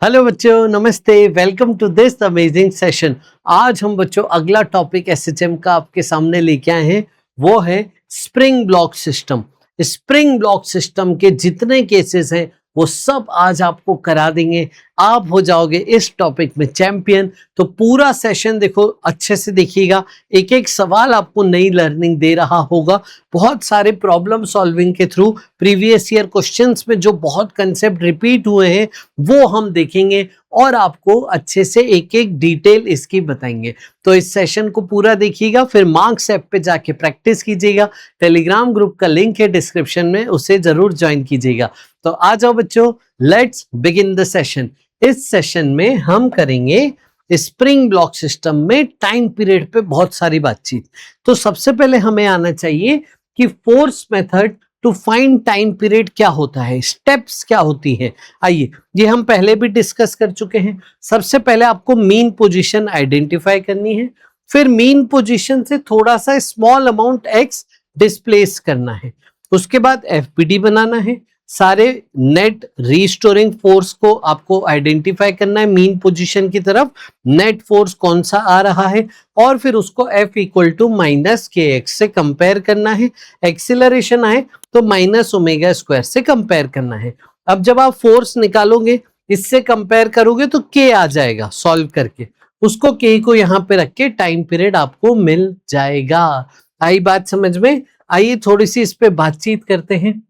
Hello बच्चों, नमस्ते। Welcome to this amazing session. आज हम बच्चों अगला टॉपिक एसएचएम का आपके सामने लेके आए हैं, वो है spring block system. Spring block system के जितने केसेस हैं वो सब आज आपको करा देंगे। आप हो जाओगे इस टॉपिक में चैंपियन। तो पूरा सेशन देखो, अच्छे से देखिएगा। एक एक सवाल आपको नई लर्निंग दे रहा होगा। बहुत सारे प्रॉब्लम सॉल्विंग के थ्रू प्रीवियस ईयर क्वेश्चंस में जो बहुत कंसेप्ट रिपीट हुए हैं वो हम देखेंगे और आपको अच्छे से एक एक डिटेल इसकी बताएंगे। तो इस सेशन को पूरा देखिएगा, फिर मार्क्स ऐप पे जाके प्रैक्टिस कीजिएगा। टेलीग्राम ग्रुप का लिंक है डिस्क्रिप्शन में, उसे जरूर ज्वाइन कीजिएगा। तो आ जाओ बच्चों, लेट्स बिगिन द सेशन। इस सेशन में हम करेंगे स्प्रिंग ब्लॉक सिस्टम में टाइम पीरियड पे बहुत सारी बातचीत। तो सबसे पहले हमें आना चाहिए कि force method to find time period क्या होता है, स्टेप्स क्या होती है। आइए, ये हम पहले भी डिस्कस कर चुके हैं। सबसे पहले आपको मीन पोजीशन आइडेंटिफाई करनी है, फिर मीन पोजीशन से थोड़ा सा स्मॉल अमाउंट एक्स डिस्प्लेस करना है। उसके बाद एफपीडी बनाना है। सारे नेट रीस्टोरिंग फोर्स को आपको आइडेंटिफाई करना है, मीन पोजीशन की तरफ नेट फोर्स कौन सा आ रहा है, और फिर उसको F इक्वल टू माइनस के एक्स से कंपेयर करना है। एक्सिलरेशन आए तो माइनस ओमेगा स्क्वायर से कंपेयर करना है। अब जब आप फोर्स निकालोगे, इससे कंपेयर करोगे तो के आ जाएगा। सॉल्व करके उसको के को यहाँ पे रख के टाइम पीरियड आपको मिल जाएगा। आई बात समझ में? आइए थोड़ी सी इस पे बातचीत करते हैं।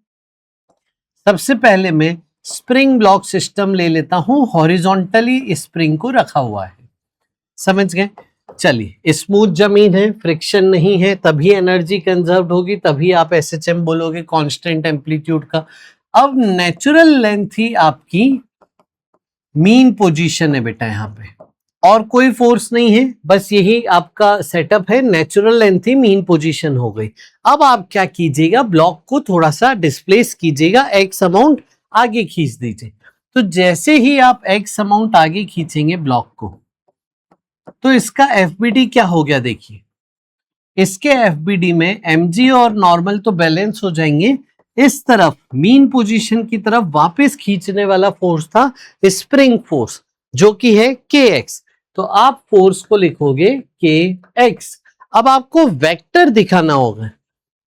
सबसे पहले मैं स्प्रिंग ब्लॉक सिस्टम ले लेता हूं। हॉरिजॉन्टली स्प्रिंग को रखा हुआ है, समझ गए? चलिए, स्मूथ जमीन है, फ्रिक्शन नहीं है, तभी एनर्जी कंजर्व होगी, तभी आप एसएचएम बोलोगे, कांस्टेंट एम्पलीट्यूड का। अब नेचुरल लेंथ ही आपकी मीन पोजीशन है बेटा, यहाँ पे और कोई फोर्स नहीं है, बस यही आपका सेटअप है। नेचुरल लेंथ ही मीन पोजीशन हो गई। अब आप क्या कीजिएगा, ब्लॉक को थोड़ा सा डिस्प्लेस कीजिएगा, एक्स अमाउंट आगे खींच दीजिए। तो जैसे ही आप एक्स अमाउंट आगे खींचेंगे ब्लॉक को, तो इसका एफबीडी क्या हो गया देखिए। इसके एफबीडी में एमजी और नॉर्मल तो बैलेंस हो जाएंगे। इस तरफ मीन पोजीशन की तरफ वापस खींचने वाला फोर्स था स्प्रिंग फोर्स, जो कि है के एक्स। तो आप फोर्स को लिखोगे के एक्स। अब आपको वेक्टर दिखाना होगा,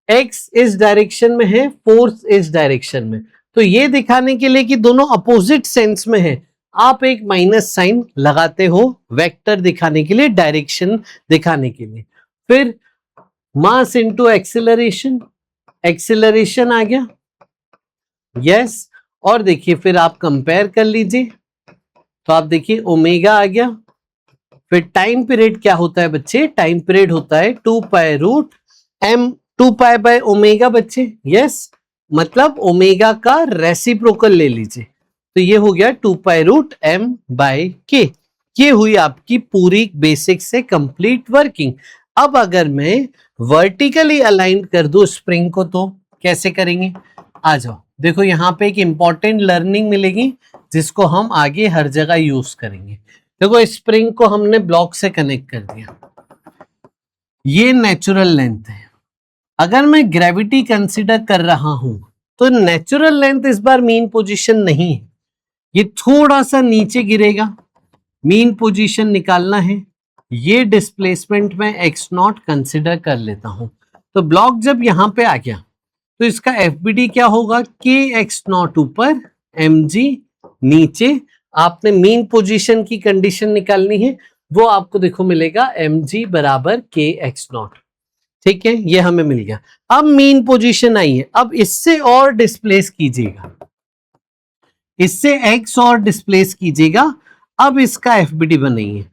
एक्स इस डायरेक्शन में है, फोर्स इस डायरेक्शन में। तो ये दिखाने के लिए कि दोनों अपोजिट सेंस में है, आप एक माइनस साइन लगाते हो वेक्टर दिखाने के लिए, डायरेक्शन दिखाने के लिए। फिर मास इंटू एक्सिलरेशन, एक्सिलरेशन आ गया, यस। और देखिए फिर आप कंपेयर कर लीजिए, तो आप देखिए ओमेगा आ गया। फिर टाइम पीरियड क्या होता है बच्चे? टाइम पीरियड होता है 2 pi root m, 2 pi by omega बच्चे, यस। मतलब ओमेगा का रेसिप्रोकल ले लीजिए, तो ये हो गया 2 पाई रूट एम बाय के। ये हुई आपकी पूरी बेसिक से कंप्लीट वर्किंग। अब अगर मैं वर्टिकली अलाइन कर दूं स्प्रिंग को, तो कैसे करेंगे? आ जाओ, देखो यहाँ पे एक इंपॉर्टेंट लर्निंग मिलेगी जिसको हम आगे हर जगह यूज करेंगे। देखो, स्प्रिंग को हमने ब्लॉक से कनेक्ट कर दिया, ये नेचुरल लेंथ है। अगर मैं ग्रेविटी कंसीडर कर रहा हूं तो नेचुरल लेंथ इस बार मीन पोजीशन नहीं है, ये थोड़ा सा नीचे गिरेगा। मीन पोजीशन निकालना है, ये डिस्प्लेसमेंट में एक्स नॉट कंसिडर कर लेता हूं। तो ब्लॉक जब यहां पे आ गया तो इसका एफबीडी क्या होगा? के एक्स नॉट ऊपर एम जी नीचे। आपने मीन पोजीशन की कंडीशन निकालनी है, वो आपको देखो मिलेगा एम जी बराबर के एक्स नॉट। ठीक है, ये हमें मिल गया। अब मीन पोजीशन आई है, अब इससे और डिस्प्लेस कीजिएगा, इससे एक्स और डिस्प्लेस कीजिएगा। अब इसका एफबीडी बनाइए,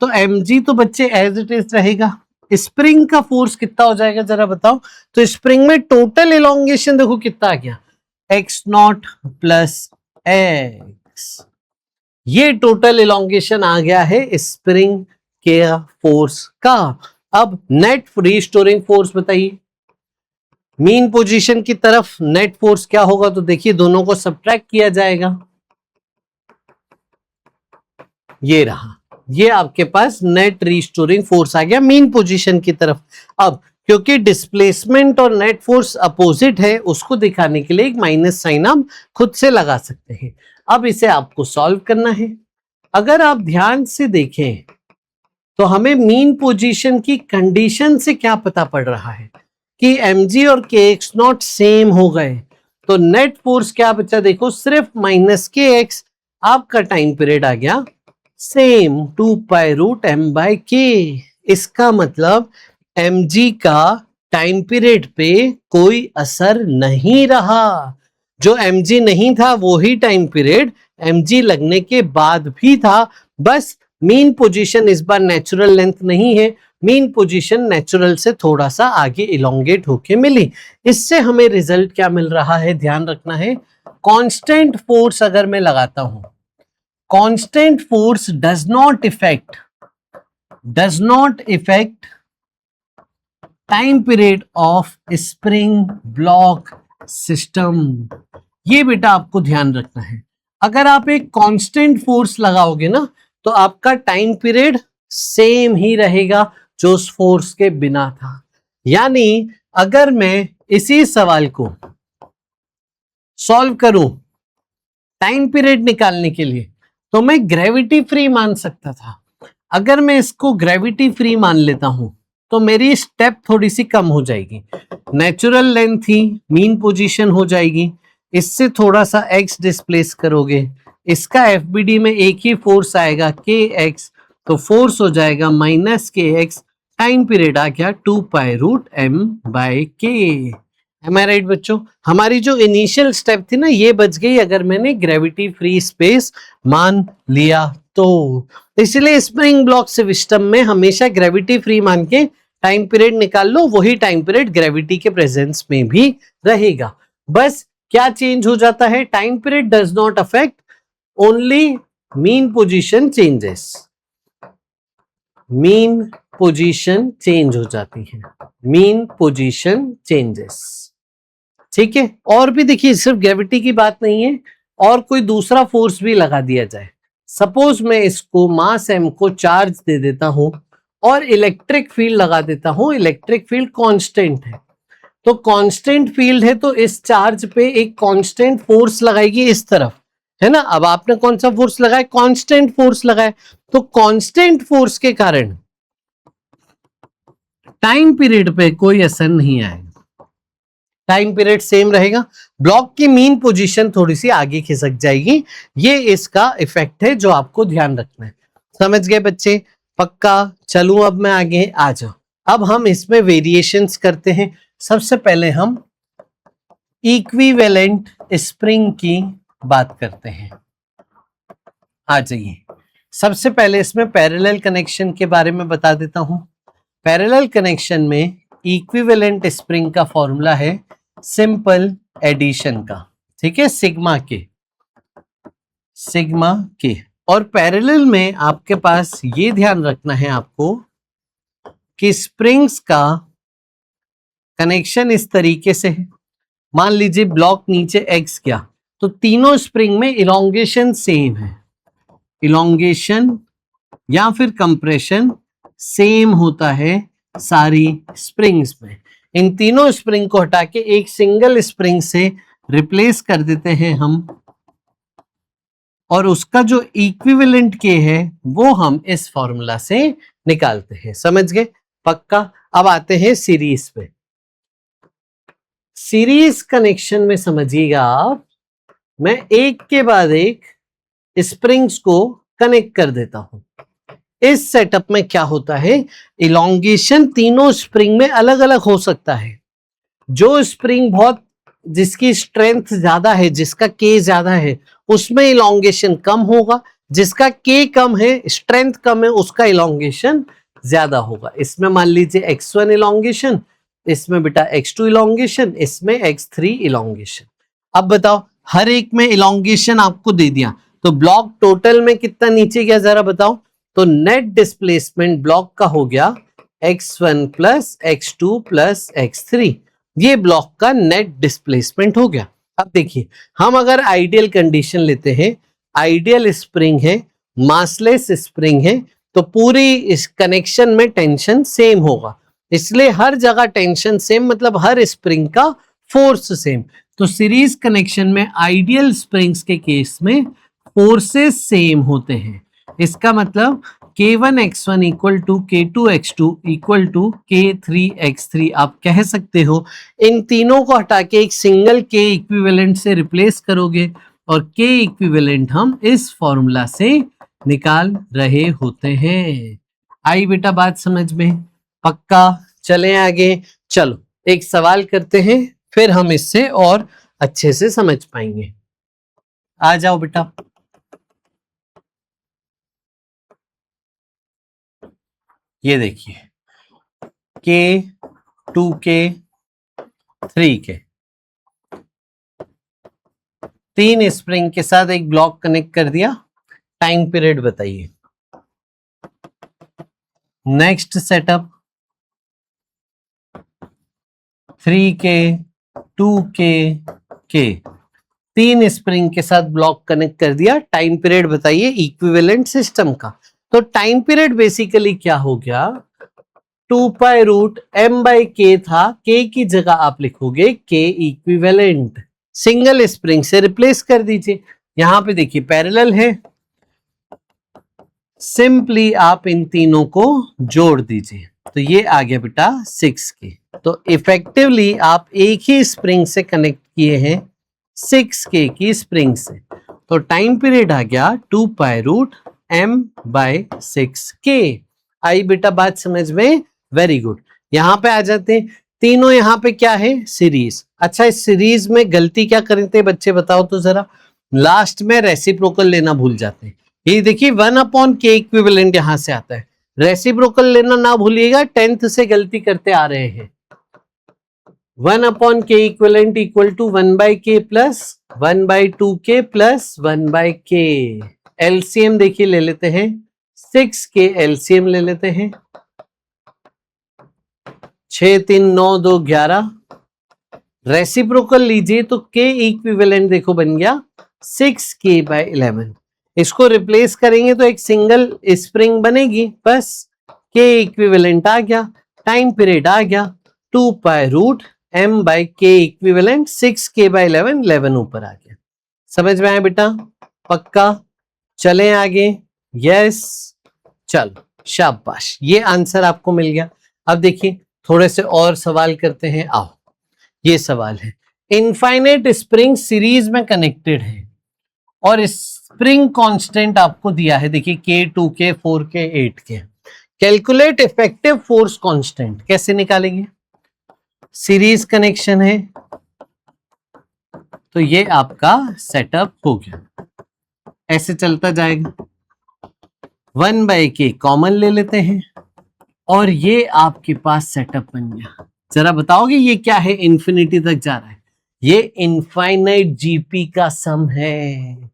तो mg तो बच्चे एज इट इज रहेगा। स्प्रिंग का फोर्स कितना हो जाएगा जरा बताओ? तो स्प्रिंग में टोटल इलोंगेशन देखो कितना आ गया, एक्स नॉट प्लस एक्स। ये टोटल इलोंगेशन आ गया है स्प्रिंग के फोर्स का। अब नेट रीस्टोरिंग फोर्स बताइए, मीन पोजीशन की तरफ नेट फोर्स क्या होगा? तो देखिए दोनों को सब्ट्रैक्ट किया जाएगा, ये रहा, ये आपके पास नेट रीस्टोरिंग फोर्स आ गया मीन पोजीशन की तरफ। अब क्योंकि डिस्प्लेसमेंट और नेट फोर्स अपोजिट है, उसको दिखाने के लिए एक माइनस साइन हम खुद से लगा सकते हैं। अब इसे आपको सॉल्व करना है। अगर आप ध्यान से देखें तो हमें मीन पोजीशन की कंडीशन से क्या पता पड़ रहा है कि mg और kx नॉट सेम हो गए, तो नेट फोर्स क्या बचा देखो, सिर्फ माइनस kx, आपका टाइम पीरियड आ गया सेम 2π√m/k। इसका मतलब mg का टाइम पीरियड पे कोई असर नहीं रहा। जो mg नहीं था वो ही टाइम पीरियड mg लगने के बाद भी था, बस मीन पोजीशन इस बार नेचुरल लेंथ नहीं है, मीन पोजीशन नेचुरल से थोड़ा सा आगे इलोंगेट होके मिली। इससे हमें रिजल्ट क्या मिल रहा है, ध्यान रखना है। कांस्टेंट फोर्स अगर मैं लगाता हूं, constant force does not effect time period of spring block system. ये बेटा आपको ध्यान रखना है। अगर आप एक कांस्टेंट फोर्स लगाओगे ना तो आपका टाइम पीरियड सेम ही रहेगा जो उस फोर्स के बिना था। यानी अगर मैं इसी सवाल को सॉल्व करूं टाइम पीरियड निकालने के लिए तो मैं ग्रेविटी फ्री मान सकता था। अगर मैं इसको ग्रेविटी फ्री मान लेता हूं तो मेरी स्टेप थोड़ी सी कम हो जाएगी, नेचुरल लेंथ ही मीन पोजीशन हो जाएगी, इससे थोड़ा सा x डिस्प्लेस करोगे, इसका FBD में एक ही फोर्स आएगा kx, तो फोर्स हो जाएगा माइनस kx, टाइम पीरियड आ गया 2π√m/k। एम आई राइट बच्चों? हमारी जो इनिशियल स्टेप थी ना ये बच गई अगर मैंने ग्रेविटी फ्री स्पेस मान लिया तो। इसलिए स्प्रिंग ब्लॉक सिस्टम में हमेशा ग्रेविटी फ्री मान के टाइम पीरियड निकाल लो, वही टाइम पीरियड ग्रेविटी के प्रेजेंस में भी रहेगा। बस क्या चेंज हो जाता है, time period does not affect, only mean position changes, mean position change हो जाती है, मीन पोजीशन चेंजेस। ठीक है, और भी देखिए सिर्फ ग्रेविटी की बात नहीं है, और कोई दूसरा फोर्स भी लगा दिया जाए, सपोज मैं इसको मास m को चार्ज दे देता हूं और इलेक्ट्रिक फील्ड लगा देता हूं, इलेक्ट्रिक फील्ड कांस्टेंट है, तो कांस्टेंट फील्ड है तो इस चार्ज पे एक कांस्टेंट फोर्स लगाएगी इस तरफ, है ना। अब आपने कौन सा फोर्स लगाया, कांस्टेंट फोर्स लगाया, तो कांस्टेंट फोर्स के कारण टाइम पीरियड पे कोई असर नहीं आएगा, टाइम पीरियड सेम रहेगा, ब्लॉक की मीन पोजीशन थोड़ी सी आगे खिसक जाएगी। ये इसका इफेक्ट है जो आपको ध्यान रखना है। समझ गए बच्चे? पक्का? चलूं अब मैं आगे आ जाऊं। अब हम इसमें वेरिएशंस करते हैं। सबसे पहले हम इक्विवेलेंट स्प्रिंग की बात करते हैं। आ जाइए, सबसे पहले इसमें पैरेलल कनेक्शन के बारे में बता देता हूं। पैरेलल कनेक्शन में इक्विवेलेंट स्प्रिंग का फॉर्मूला है सिंपल एडिशन का, ठीक है, सिग्मा के। और पैरेलल में आपके पास ये ध्यान रखना है आपको कि स्प्रिंग्स का कनेक्शन इस तरीके से है। मान लीजिए ब्लॉक नीचे x गया तो तीनों स्प्रिंग में इलोंगेशन सेम है, इलोंगेशन या फिर कंप्रेशन सेम होता है सारी स्प्रिंग्स में। इन तीनों स्प्रिंग को हटा के एक सिंगल स्प्रिंग से रिप्लेस कर देते हैं हम, और उसका जो इक्विवेलेंट के है वो हम इस फॉर्मूला से निकालते हैं। समझ गए? पक्का? अब आते हैं सीरीज पे। सीरीज कनेक्शन में समझिएगा आप, मैं एक के बाद एक स्प्रिंग्स को कनेक्ट कर देता हूं। इस सेटअप में क्या होता है, इलोंगेशन तीनों स्प्रिंग में अलग अलग हो सकता है। जो स्प्रिंग बहुत, जिसकी स्ट्रेंथ ज्यादा है, जिसका के ज्यादा है, उसमें इलोंगेशन कम होगा, जिसका के कम है, स्ट्रेंथ कम है, उसका इलोंगेशन ज्यादा होगा। इसमें मान लीजिए x1 इलोंगेशन, इसमें बेटा x2 इलोंगेशन, इसमें x3 इलोंगेशन। अब बताओ, हर एक में इलोंगेशन आपको दे दिया तो ब्लॉक टोटल में कितना नीचे गया जरा बताओ। तो नेट डिस्प्लेसमेंट ब्लॉक का हो गया x1 plus x2 plus x3, ये ब्लॉक का नेट डिस्प्लेसमेंट हो गया। अब देखिए, हम अगर आइडियल कंडीशन लेते हैं, आइडियल स्प्रिंग है, मासलेस स्प्रिंग है, तो पूरी इस कनेक्शन में टेंशन सेम होगा, इसलिए हर जगह टेंशन सेम, मतलब हर स्प्रिंग का फोर्स सेम। तो सीरीज कनेक्शन में आइडियल स्प्रिंग्स के केस में फोर्सेस सेम होते हैं। इसका मतलब K1x1 equal to K2x2 equal to K3x3 आप कह सकते हो। इन तीनों को हटा के एक सिंगल K इक्विवेलेंट से रिप्लेस करोगे और K इक्विवेलेंट हम इस फॉर्मूला से निकाल रहे होते हैं। आई बेटा बात समझ में? पक्का? चलें आगे। चलो एक सवाल करते हैं, फिर हम इससे और अच्छे से समझ पाएंगे। आ जाओ बेटा। ये देखिए K 2K 3K, 3 स्प्रिंग के साथ एक ब्लॉक कनेक्ट कर दिया। टाइम पीरियड बताइए। Next setup 3K 2K K, 3 spring के साथ ब्लॉक कनेक्ट कर दिया। टाइम पीरियड बताइए इक्विवेलेंट सिस्टम का। तो टाइम पीरियड बेसिकली क्या हो गया, 2π√m/k था। k की जगह आप लिखोगे k इक्विवेलेंट, सिंगल स्प्रिंग से रिप्लेस कर दीजिए। यहां पे देखिए पैरेलल है, सिंपली आप इन तीनों को जोड़ दीजिए तो ये आ गया बेटा 6K। तो इफेक्टिवली आप एक ही स्प्रिंग से कनेक्ट किए हैं 6K की स्प्रिंग से, तो टाइम पीरियड आ गया 2π√m/6K। आई बेटा बात समझ में? Very good. यहां पे आ जाते हैं, तीनों यहां पे क्या है, सीरीज। अच्छा इस सीरीज में गलती क्या करते हैं बच्चे बताओ तो जरा, लास्ट में रेसिप्रोकल लेना भूल जाते हैं। ये देखिए 1/k इक्विवेलेंट यहां से आता है, रेसिप्रोकल लेना ना भूलिएगा, 10th से गलती करते आ रहे हैं। 1/k equivalent equal to 1/k plus 1/2k plus 1/k। LCM देखिए ले लेते हैं, 6K एलसीएम ले लेते हैं, 6 3 9 2 11। रेसिप्रोकल लीजिए तो K इक्विवेलेंट देखो बन गया 6K/11। इसको रिप्लेस करेंगे तो एक सिंगल स्प्रिंग बनेगी, बस K इक्विवेलेंट आ गया, टाइम पीरियड आ गया 2π√m/k इक्विवेलेंट 6K/11, 11 ऊपर आ गया। समझ में आया बेटा? पक्का? चलें आगे। यस चलो शाबाश, ये आंसर आपको मिल गया। अब देखिए थोड़े से और सवाल करते हैं। आओ ये सवाल है, इनफाइनाइट स्प्रिंग सीरीज में कनेक्टेड है और स्प्रिंग कांस्टेंट आपको दिया है, देखिए K 2K 4K 8K। Calculate effective force constant, कैसे निकालेंगे? सीरीज कनेक्शन है तो ये आपका सेटअप हो गया, ऐसे चलता जाएगा। 1/k कॉमन ले लेते हैं और ये आपके पास सेटअप बन गया। जरा बताओगे ये क्या है, इंफिनिटी तक जा रहा है, ये इनफाइनाइट जीपी का सम है।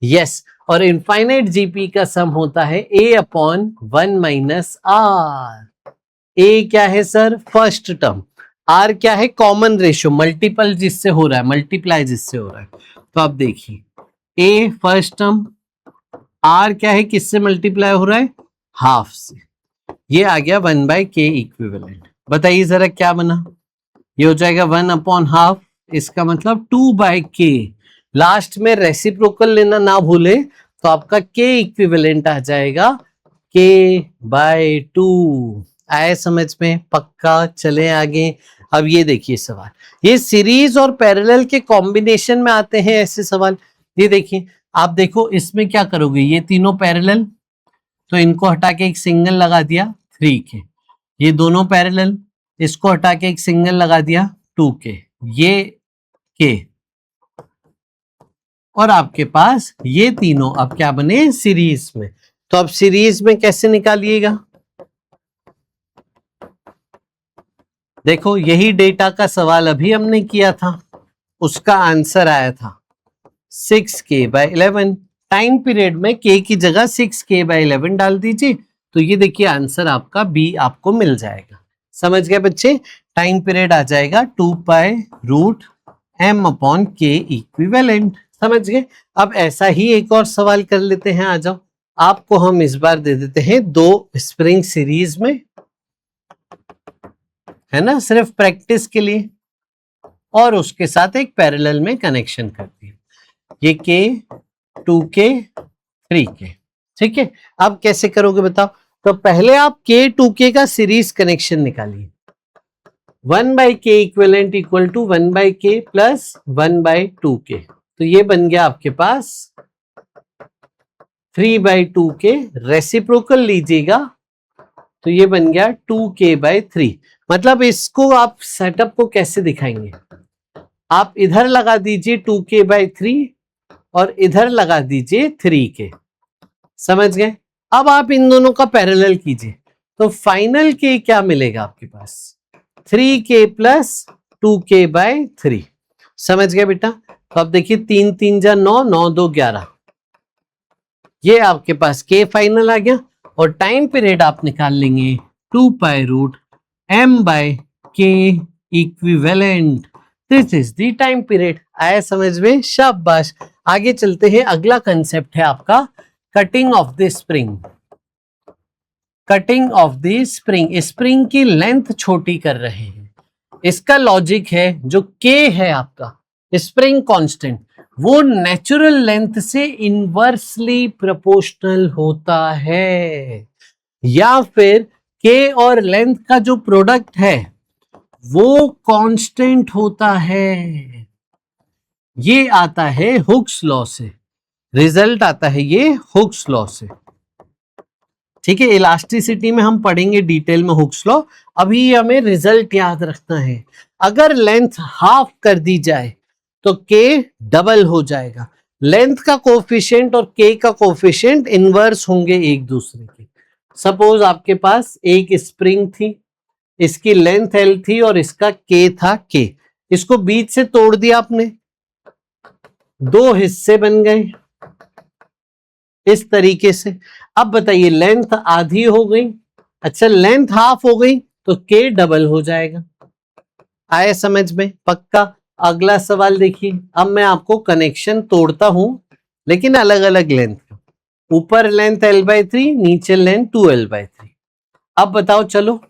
यस, और इनफाइनाइट जीपी का सम होता है A/1 - R। ए क्या है सर, फर्स्ट टर्म, आर क्या है, कॉमन रेशियो, मल्टीपल जिससे हो रहा है, मल्टीप्लाई जिससे हो रहा है। तो आप देखिए ए फर्स्ट टर्म, आर क्या है, किससे मल्टीप्लाई हो रहा है, हाफ से। ये आ गया 1/k इक्विवेलेंट। बताइए जरा क्या बना, ये हो जाएगा 1/2, इसका मतलब 2/k। लास्ट में रेसिप्रोकल लेना ना भूले तो आपका k इक्विवेलेंट आ जाएगा K/2। आए समझ में? पक्का? चले आगे। अब ये देखिए सवाल, ये सीरीज और पैरेलल के कॉम्बिनेशन में आते हैं ऐसे सवाल। ये देखिए आप देखो इसमें क्या करोगे, ये तीनों पैरेलल तो इनको हटा के एक सिंगल लगा दिया 3K, ये दोनों पैरेलल इसको हटा के एक सिंगल लगा दिया 2K, ये K, और आपके पास ये तीनों अब क्या बने, सीरीज में। तो अब सीरीज में कैसे निकालिएगा, देखो यही डेटा का सवाल अभी हमने किया था, उसका आंसर आया था 6K/11। टाइम पीरियड में K की जगह 6K/11 डाल दीजिए तो ये देखिए आंसर आपका B आपको मिल जाएगा। समझ गए बच्चे? टाइम पीरियड आ जाएगा 2π√m/k इक्विवेलेंट। समझ गए? अब ऐसा ही एक और सवाल कर लेते हैं, आ जाओ। आपको हम इस बार दे देते हैं 2 स्प्रिंग सीरीज में, है ना, सिर्फ प्रैक्टिस के लिए, और उसके साथ एक पैरेलल में कनेक्शन करती है। ये K 2k 3k। ठीक है, अब कैसे करोगे बताओ? तो पहले आप k 2k का सीरीज कनेक्शन निकालिए। 1/k equivalent equal to 1/k plus 1/2k। तो ये बन गया आपके पास 3/2k। रेसिप्रोकल लीजिएगा तो ये बन गया 2k/3। मतलब इसको आप सेटअप को कैसे दिखाएंगे? आप इधर लगा दीजिए 2k/3 और इधर लगा दीजिए 3k। समझ गए? अब आप इन दोनों का पैरेलल कीजिए तो फाइनल के क्या मिलेगा आपके पास? 3k plus 2k/3। समझ गए बेटा? तो अब देखिए 3 3 जा 9, 9 2 11, ये आपके पास k फाइनल आ गया। और टाइम पीरियड आप निकाल लेंगे 2π√m/k equivalent. This is the time period. आया समझ में? शाबाश। आगे चलते हैं, अगला कंसेप्ट है आपका cutting of the spring. Cutting of the spring, spring की लेंथ छोटी कर रहे हैं। इसका लॉजिक है जो k है आपका स्प्रिंग कांस्टेंट, वो नेचुरल लेंथ से इनवर्सली प्रोपोर्शनल होता है, या फिर k और लेंथ का जो प्रोडक्ट है वो कांस्टेंट होता है। ये आता है हुक्स लॉ से, रिजल्ट आता है ये हुक्स लॉ से। ठीक है, इलास्टिसिटी में हम पढ़ेंगे डिटेल में हुक्स लॉ, अभी हमें रिजल्ट याद रखना है। अगर लेंथ हाफ कर दी जाए तो k डबल हो जाएगा। लेंथ का कोफिशिएंट और k का कोफिशिएंट इनवर्स होंगे एक दूसरे के। सपोज आपके पास एक स्प्रिंग थी, इसकी लेंथ l थी और इसका k था k। इसको बीच से तोड़ दिया आपने, दो हिस्से बन गए इस तरीके से। अब बताइए लेंथ आधी हो गई, अच्छा लेंथ हाफ हो गई तो k डबल हो जाएगा। आए समझ में? पक्का। अगला सवाल देखिए, अब मैं आपको कनेक्शन तोड़ता हूं लेकिन अलग अलग लेंथ का। ऊपर लेंथ l/3, नीचे लेंथ 2l/3। अब बताओ चलो,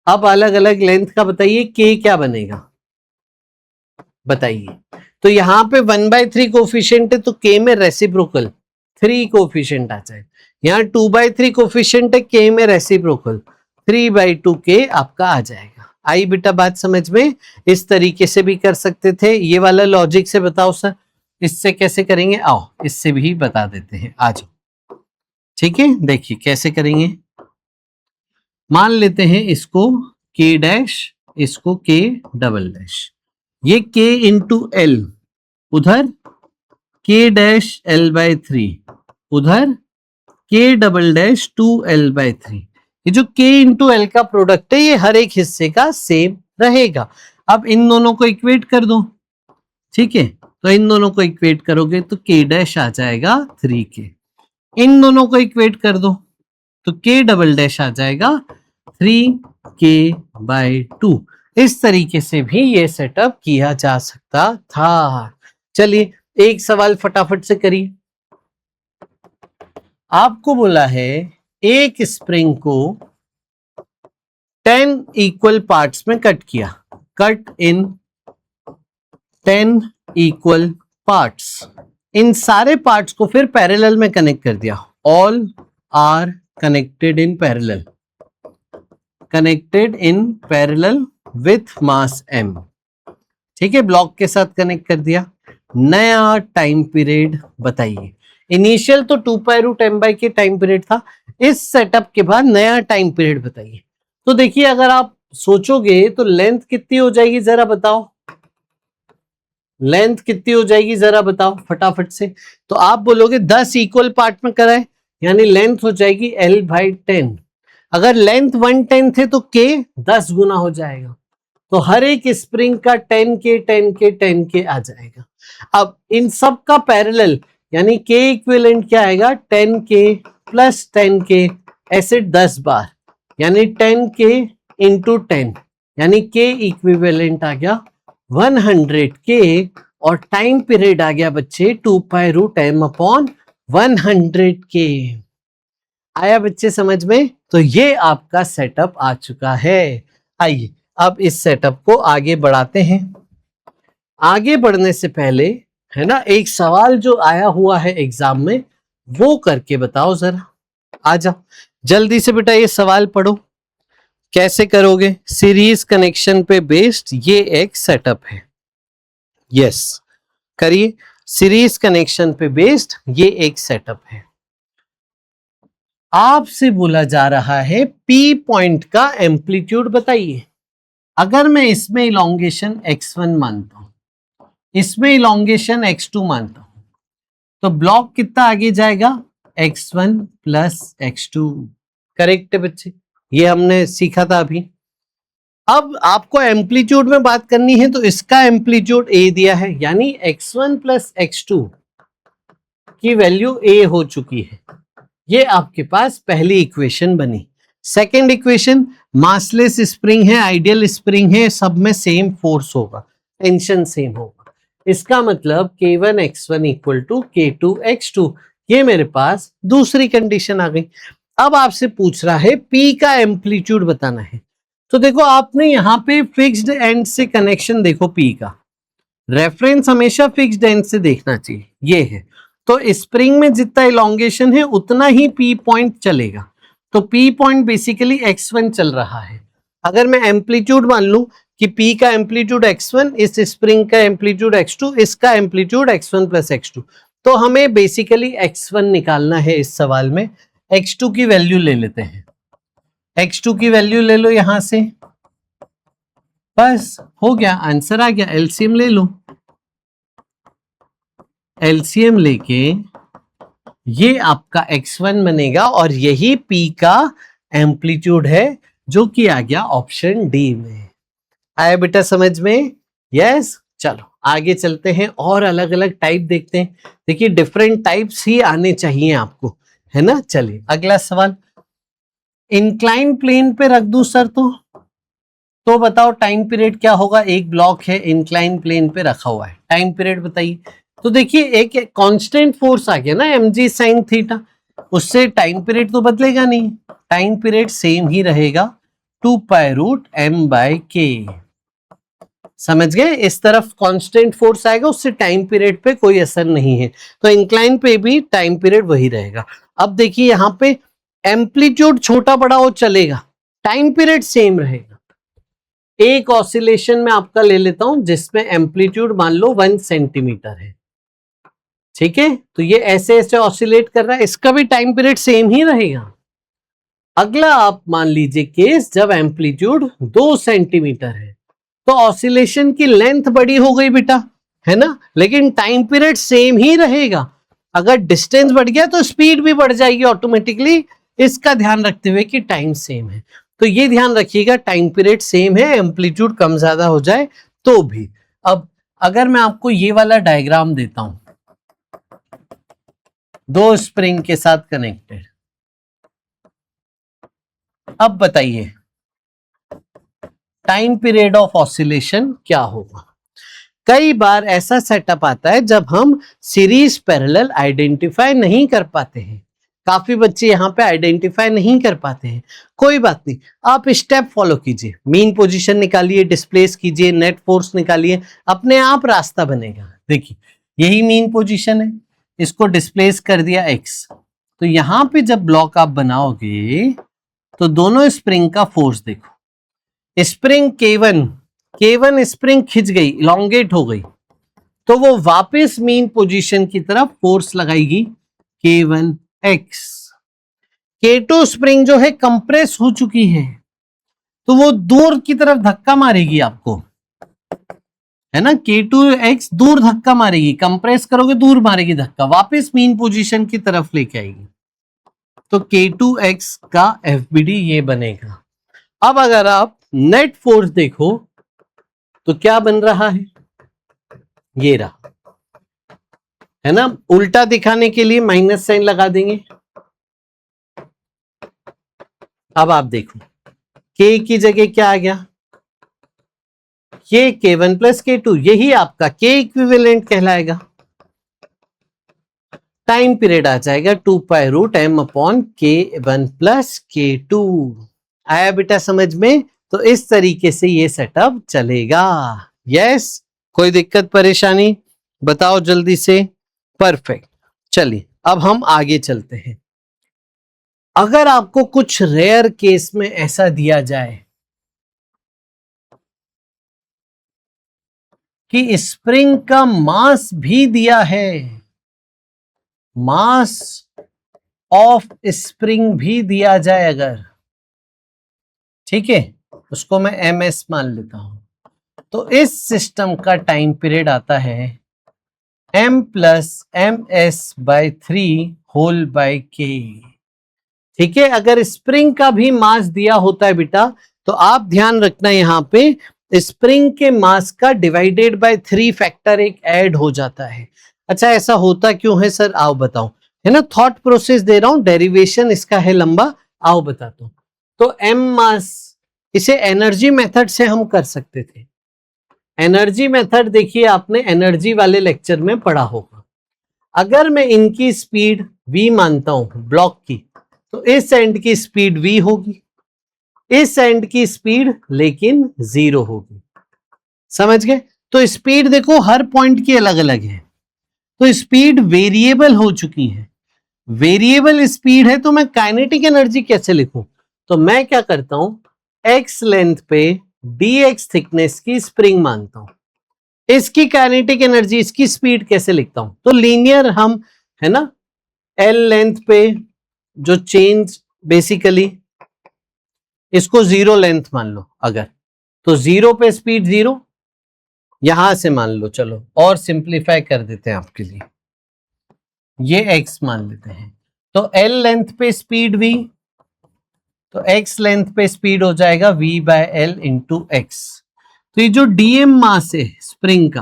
अब अलग अलग लेंथ का बताइए k क्या बनेगा, बताइए। तो यहां पे 1/3 कोफिशिएंट है तो k में रेसिप्रोकल 3 कोफिशिएंट आ जाए। यहाँ 2/3 कोफिशिएंट है, k में रेसिप्रोकल 3/2k आपका आ जाएगा। आई बेटा बात समझ में? इस तरीके से भी कर सकते थे। ये वाला लॉजिक से बताओ सर, इससे कैसे करेंगे? आओ इससे भी बता देते हैं, आ जाओ। ठीक है, देखिए कैसे करेंगे। मान लेते हैं इसको k डैश, इसको k डबल डैश। ये k इंटू एल, उधर k डैश l/3, उधर k डबल डैश 2l/3। ये जो k इंटू एल का प्रोडक्ट है ये हर एक हिस्से का सेम रहेगा। अब इन दोनों को इक्वेट कर दो। ठीक है, तो इन दोनों को इक्वेट करोगे तो k डैश आ जाएगा 3k। इन दोनों को इक्वेट कर दो तो k डबल डैश आ जाएगा 3k/2। इस तरीके से भी ये सेटअप किया जा सकता था। चलिए एक सवाल फटाफट से करिए। आपको बोला है एक स्प्रिंग को 10 इक्वल पार्ट्स में कट किया, कट इन 10 इक्वल पार्ट्स। इन सारे पार्ट्स को फिर पैरेलल में कनेक्ट कर दिया। All are connected in parallel, connected in parallel with mass m। ठीक है, ब्लॉक के साथ कनेक्ट कर दिया। नया टाइम पीरियड बताइए। इनिशियल तो 2π√m/k टाइम पीरियड था, इस सेटअप के बाद नया टाइम पीरियड बताइए। तो देखिए अगर आप सोचोगे तो लेंथ कितनी हो जाएगी जरा बताओ, लेंथ कितनी हो जाएगी जरा बताओ फटाफट से। तो आप बोलोगे 10 इक्वल पार्ट में कराए, यानी लेंथ हो जाएगी l/10। अगर लेंथ 110 थे तो k 10 गुना हो जाएगा, तो हर एक स्प्रिंग का 10k 10k 10k आ जाएगा। अब इन सब का पैरेलल यानी k इक्विवेलेंट क्या आएगा, 10k प्लस 10k, ऐसे 10 बार, यानी 10k इंटू 10, यानी k इक्विवेलेंट आ गया 100k और टाइम पीरियड आ गया बच्चे 2π√m/100k। आया बच्चे समझ में? तो ये आपका सेटअप आ चुका है। आइए अब इस सेटअप को आगे बढ़ाते हैं। आगे बढ़ने से पहले है ना, एक सवाल जो आया हुआ है एग्जाम में वो करके बताओ जरा। आ जाओ जल्दी से बेटा, ये सवाल पढ़ो। कैसे करोगे? सीरीज कनेक्शन पे बेस्ड ये एक सेटअप है। यस, करिए। सीरीज कनेक्शन पे बेस्ड ये एक सेटअप है। आपसे बोला जा रहा है पी पॉइंट का एम्पलीट्यूड बताइए। अगर मैं इसमें इलोंगेशन x1 मानता हूं, इसमें इलोंगेशन x2 मानता हूं, तो ब्लॉक कितना आगे जाएगा? x1 plus x2। करेक्ट है बच्चे, ये हमने सीखा था अभी। अब आपको एम्पलीट्यूड में बात करनी है, तो इसका एम्पलीट्यूड a दिया है, यानी x1 प्लस x2 की वैल्यू a हो चुकी है। ये आपके पास पहली इक्वेशन बनी। सेकेंड इक्वेशन, मासलेस स्प्रिंग है, आइडियल स्प्रिंग है, सब में सेम फोर्स होगा, टेंशन सेम होगा। इसका मतलब K1 x1 equal to K2 x2। ये मेरे पास दूसरी कंडीशन आ गई। अब आपसे पूछ रहा है P का एम्पलीट्यूड बताना है। तो देखो, आपने यहाँ पे फिक्स्ड एंड से कनेक्शन देखो, P का रेफरेंस हमेशा फिक्स्ड एंड से देखना चाहिए। ये है, तो स्प्रिंग में जितना इलोंगेशन है उतना ही P पॉइंट चलेगा। तो P पॉइंट बेसिकली x1 चल रहा है। अगर मैं एम्पलीट्यूड मान लूं कि P का एम्पलीट्यूड x1, इस स्प्रिंग का एम्पलीट्यूड x2, इसका एम्पलीट्यूड x1 प्लस x2, तो हमें बेसिकली x1 निकालना है। इस सवाल में x2 की वैल्यू ले लेते हैं। x2 की वैल्यू ले लो यहां से, बस हो गया, आंसर आ गया। एलसीएम ले लो, एलसीएम लेके ये आपका x1 बनेगा और यही P का एम्पलीट्यूड है, जो कि आ गया ऑप्शन डी में। आया बेटा समझ में? यस। चलो आगे चलते हैं और अलग अलग टाइप देखते हैं। देखिए डिफरेंट टाइप्स ही आने चाहिए आपको, है ना। चलिए अगला सवाल, इंक्लाइन प्लेन पे रख दूं सर तो बताओ टाइम पीरियड क्या होगा? एक ब्लॉक है इंक्लाइन प्लेन पे रखा हुआ है, टाइम पीरियड बताइए। तो देखिए एक कांस्टेंट फोर्स आ गया ना, mg sin थीटा, उससे टाइम पीरियड तो बदलेगा नहीं, टाइम पीरियड सेम ही रहेगा, 2 pi root m by k। समझ गए? इस तरफ कांस्टेंट फोर्स आएगा, उससे टाइम पीरियड पे कोई असर नहीं है, तो इंक्लाइन पे भी टाइम पीरियड वही रहेगा। अब देखिए यहाँ पे एम्पलीट्यूड छोटा बड़ा हो चलेगा, टाइम पीरियड सेम रहेगा। एक ऑसिलेशन में आपका ले लेता हूं जिसमें एम्पलीट्यूड मान लो 1 सेंटीमीटर है, ठीक है, तो ये ऐसे ऐसे ऑसिलेट कर रहा है, इसका भी टाइम पीरियड सेम ही रहेगा। अगला आप मान लीजिए केस जब एम्पलीट्यूड 2 सेंटीमीटर है, तो ऑसिलेशन की लेंथ बड़ी हो गई बेटा, है ना, लेकिन टाइम पीरियड सेम ही रहेगा। अगर डिस्टेंस बढ़ गया तो स्पीड भी बढ़ जाएगी ऑटोमेटिकली, इसका ध्यान रखते हुए कि टाइम सेम है। तो ये ध्यान रखिएगा, टाइम पीरियड सेम है, एम्पलीट्यूड कम ज्यादा हो जाए तो भी। अब अगर मैं आपको ये वाला डायग्राम देता हूं, दो स्प्रिंग के साथ कनेक्टेड, अब बताइए टाइम पीरियड ऑफ ऑसिलेशन क्या होगा? कई बार ऐसा सेटअप आता है जब हम सीरीज पैरेलल आइडेंटिफाई नहीं कर पाते हैं। काफी बच्चे यहाँ पे आइडेंटिफाई नहीं कर पाते हैं, कोई बात नहीं, आप स्टेप फॉलो कीजिए, मीन पोजीशन निकालिए, डिस्प्लेस कीजिए, नेट फोर्स निकालिए, अपने आप रास्ता बनेगा। देखिए यही मीन पोजीशन है, इसको डिस्प्लेस कर दिया x, तो यहाँ पे जब ब्लॉक आप बनाओगे तो दोनों स्प्रिंग का फोर्स देखो, स्प्रिंग K1 स्प्रिंग खिंच गई, इलोंगेट हो गई, तो वो वापस मीन पोजीशन की तरफ फोर्स लगाएगी K1x। K2 स्प्रिंग जो है कंप्रेस हो चुकी है, तो वो दूर की तरफ धक्का मारेगी आपको, है ना, K2x दूर धक्का मारेगी, कंप्रेस करोगे दूर मारेगी धक्का, वापस मीन पोजीशन की तरफ लेके आएगी, तो K2x का FBD ये बनेगा। अब अगर आप नेट फोर्स देखो तो क्या बन रहा है, ये रहा, है ना, उल्टा दिखाने के लिए माइनस साइन लगा देंगे। अब आप देखो K की जगह क्या आ गया, ये K1 प्लस K2, यही आपका K इक्विवेलेंट कहलाएगा। टाइम पीरियड आ जाएगा 2 pi root m upon K1 plus K2। आया बेटा समझ में? तो इस तरीके से ये सेटअप चलेगा। यस, कोई दिक्कत परेशानी? बताओ जल्दी से। परफेक्ट। चलिए अब हम आगे चलते हैं। अगर आपको कुछ रेयर केस में ऐसा दिया जाए कि स्प्रिंग का मास भी दिया है, मास ऑफ स्प्रिंग भी दिया जाए अगर, ठीक है, उसको मैं ms मान लेता हूं, तो इस सिस्टम का टाइम पीरियड आता है m plus m s by 3 whole by k. ठीक है, अगर स्प्रिंग का भी मास दिया होता है बेटा, तो आप ध्यान रखना यहां पे स्प्रिंग के मास का डिवाइडेड बाय 3 फैक्टर एक ऐड हो जाता है। अच्छा, ऐसा होता क्यों है सर, आओ बताओ, है ना, थॉट प्रोसेस दे रहा हूं, डेरिवेशन इसका है लंबा, आओ बताता हूं। तो m मास, इसे एनर्जी मेथड से हम कर सकते थे। एनर्जी मेथड देखिए आपने एनर्जी वाले लेक्चर में पढ़ा होगा। अगर मैं इनकी स्पीड v मानता हूं ब्लॉक की, तो इस एंड की स्पीड v होगी, इस एंड की स्पीड लेकिन 0 होगी। समझ गए? तो स्पीड देखो हर पॉइंट की अलग अलग है, तो स्पीड वेरिएबल हो चुकी है। वेरिएबल स्पीड है तो मैं काइनेटिक एनर्जी कैसे लिखूं? तो मैं क्या करता हूं, x लेंथ पे dx थिकनेस की स्प्रिंग मानता हूं, इसकी काइनेटिक एनर्जी, इसकी स्पीड कैसे लिखता हूं? तो लीनियर हम, है ना, l लेंथ पे जो चेंज, बेसिकली इसको 0 लेंथ मान लो अगर, तो 0 पे स्पीड 0, यहां से मान लो, चलो और सिंप्लीफाई कर देते हैं आपके लिए, ये x मान लेते हैं, तो l लेंथ पे स्पीड v, तो x लेंथ पे स्पीड हो जाएगा v by L into x. तो ये जो dm मास है स्प्रिंग का,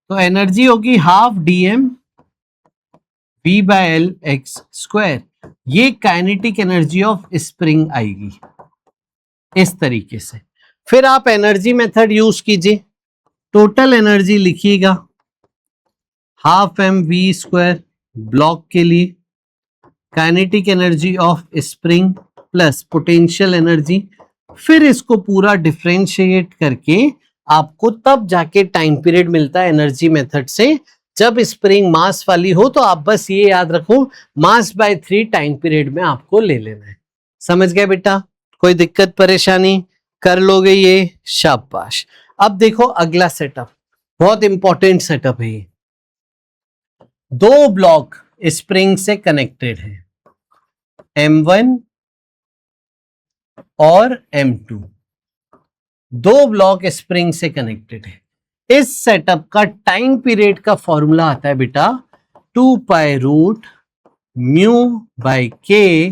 तो एनर्जी होगी half dm v by l x square, ये काइनेटिक एनर्जी ऑफ स्प्रिंग आएगी इस तरीके से। फिर आप एनर्जी मेथड यूज कीजिए, टोटल एनर्जी लिखिएगा half m v square block के लिए, kinetic energy of spring plus potential energy, फिर इसको पूरा डिफरेंशिएट करके आपको तब जाके टाइम पीरियड मिलता है एनर्जी मेथड से, जब स्प्रिंग मास वाली हो। तो आप बस ये याद रखो, मास बाय 3 टाइम पीरियड में आपको ले लेना है। समझ गए बेटा? कोई दिक्कत परेशानी? कर लोगे ये, शाबाश। अब देखो अगला सेटअप, बहुत इंपॉर्टेंट सेटअप है ये। दो ब्लॉक स्प्रिंग से कनेक्टेड है, M1 और M2, दो ब्लॉक स्प्रिंग से कनेक्टेड है। इस सेटअप का टाइम पीरियड का फॉर्मूला आता है बेटा 2 पाई रूट म्यू बाई के।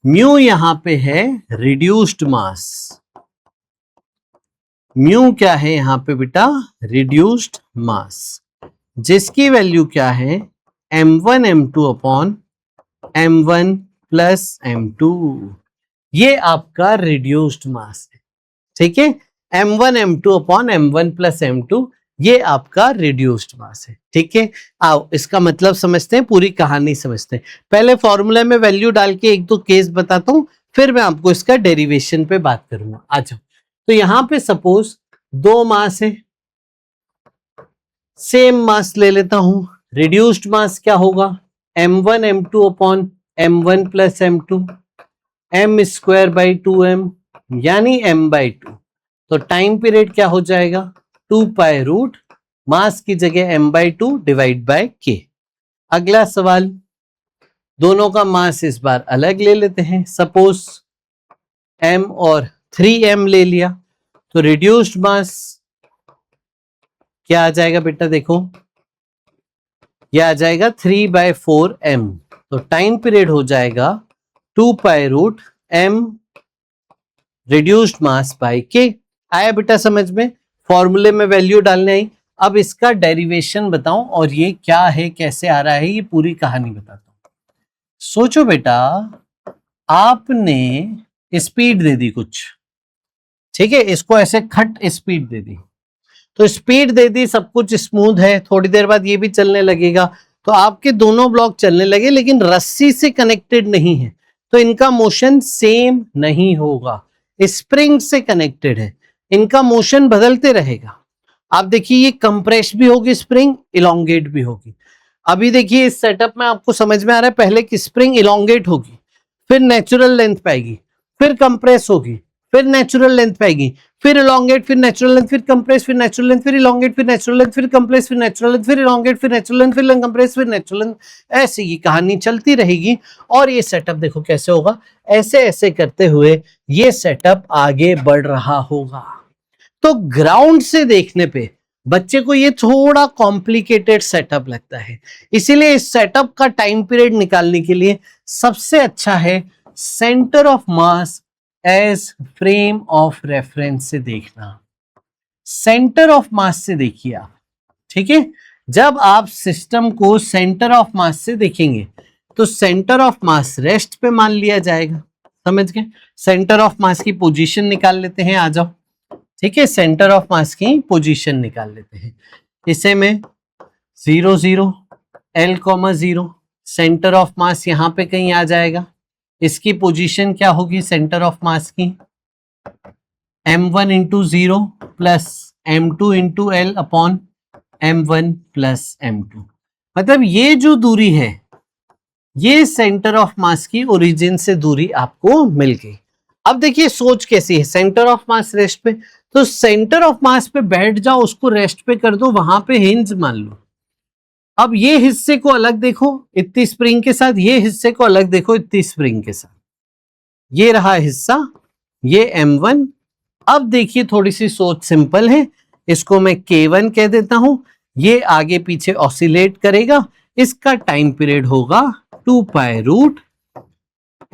म्यू यहां पे है रिड्यूस्ड मास, म्यू क्या है यहां पे बेटा, रिड्यूस्ड मास, जिसकी वैल्यू क्या है m1 m2 upon m1 plus m2, ये आपका रिड्यूस्ड मास है। ठीक है, m1 m2 upon m1 plus m2, ये आपका रिड्यूस्ड मास है। ठीक है, आओ इसका मतलब समझते हैं, पूरी कहानी समझते हैं। पहले फॉर्मूला में वैल्यू डाल के एक दो केस बताता हूं, फिर मैं आपको इसका डेरिवेशन पे बात करूंगा। आ जाओ। तो यहां पे सपोज दो मास है, सेम मास ले लेता हूं, रिड्यूस्ड मास क्या होगा, m1 m2 upon m1 plus m2, m square by 2m, यानी m बाई 2। तो टाइम पीरियड क्या हो जाएगा, 2 पाई रूट मास की जगह m by 2 divide by k। अगला सवाल, दोनों का मास इस बार अलग ले लेते हैं, सपोज m और 3m ले लिया, तो रिड्यूस्ड मास क्या आ जाएगा बेटा, देखो यह आ जाएगा 3/4m। तो टाइम पीरियड हो जाएगा 2 pi root m reduced mass by k. आया बेटा समझ में? फॉर्मूले में वैल्यू डालने आई। अब इसका डेरिवेशन बताऊं और ये क्या है, कैसे आ रहा है, ये पूरी कहानी बताता हूं। सोचो बेटा, आपने स्पीड दे दी कुछ, ठीक है, इसको ऐसे खट स्पीड दे दी, तो स्पीड दे दी, सब कुछ स्मूथ है, थोड़ी देर बाद ये भी चलने लगेगा, तो आपके दोनों ब्लॉक चलने लगे, लेकिन रस्सी से कनेक्टेड नहीं है, तो इनका मोशन सेम नहीं होगा। स्प्रिंग से कनेक्टेड है, इनका मोशन बदलते रहेगा। आप देखिए ये कंप्रेस भी होगी स्प्रिंग, इलोंगेट भी होगी। अभी देखिए इस सेटअप में आपको समझ में आ रहा है, पहले की स्प्रिंग इलोंगेट होगी, फिर नेचुरल लेंथ पाएगी, फिर कंप्रेस होगी, फिर नेचुरल लेंथ पाएगी, फिर इलोंगेट, फिर नेचुरल लेंथ, फिर कंप्रेस, फिर नेचुरल लेंथ, फिर इलोंगेट, फिर नेचुरल लेंथ, फिर कंप्रेस, फिर नेचुरल लेंथ, फिर इलोंगेट, फिर नेचुरल लेंथ, फिर कंप्रेस, फिर नेचुरल लेंथ। ऐसी ही कहानी चलती रहेगी। और ये सेटअप देखो कैसे होगा, ऐसे ऐसे करते हुए ये सेटअप आगे बढ़ रहा होगा। तो ग्राउंड से देखने पे बच्चे को ये थोड़ा कॉम्प्लिकेटेड सेटअप लगता है, इसीलिए इस सेटअप का टाइम पीरियड निकालने के लिए सबसे अच्छा है centre of mass as frame of reference से देखना। सेंटर ऑफ मास से देखिए आप, ठीक है। जब आप सिस्टम को सेंटर ऑफ मास से देखेंगे तो सेंटर ऑफ मास रेस्ट पे मान लिया जाएगा, समझ गए। सेंटर ऑफ मास की पोजीशन निकाल लेते हैं, आ जाओ, ठीक है। सेंटर ऑफ मास की पोजीशन निकाल लेते हैं, इसे में 0 0 L 0, सेंटर ऑफ मास यहां पे कहीं आ जाएगा। इसकी पोजीशन क्या होगी सेंटर ऑफ मास की, m1 into 0 plus m2 into L upon m1 plus m2। मतलब ये जो दूरी है ये सेंटर ऑफ मास की ओरिजिन से दूरी आपको मिल गई। अब देखिए सोच कैसी है, सेंटर ऑफ मास रेस्ट पे, तो सेंटर ऑफ मास पे बैठ जाओ, उसको रेस्ट पे कर दो, वहां पे हिंज मान लो। अब ये हिस्से को अलग देखो इतनी स्प्रिंग के साथ, ये हिस्से को अलग देखो इतनी स्प्रिंग के साथ, ये रहा हिस्सा, ये m1। अब देखिए थोड़ी सी सोच सिंपल है, इसको मैं k1 कह देता हूं, ये आगे पीछे ऑसिलेट करेगा, इसका टाइम पीरियड होगा 2 pi root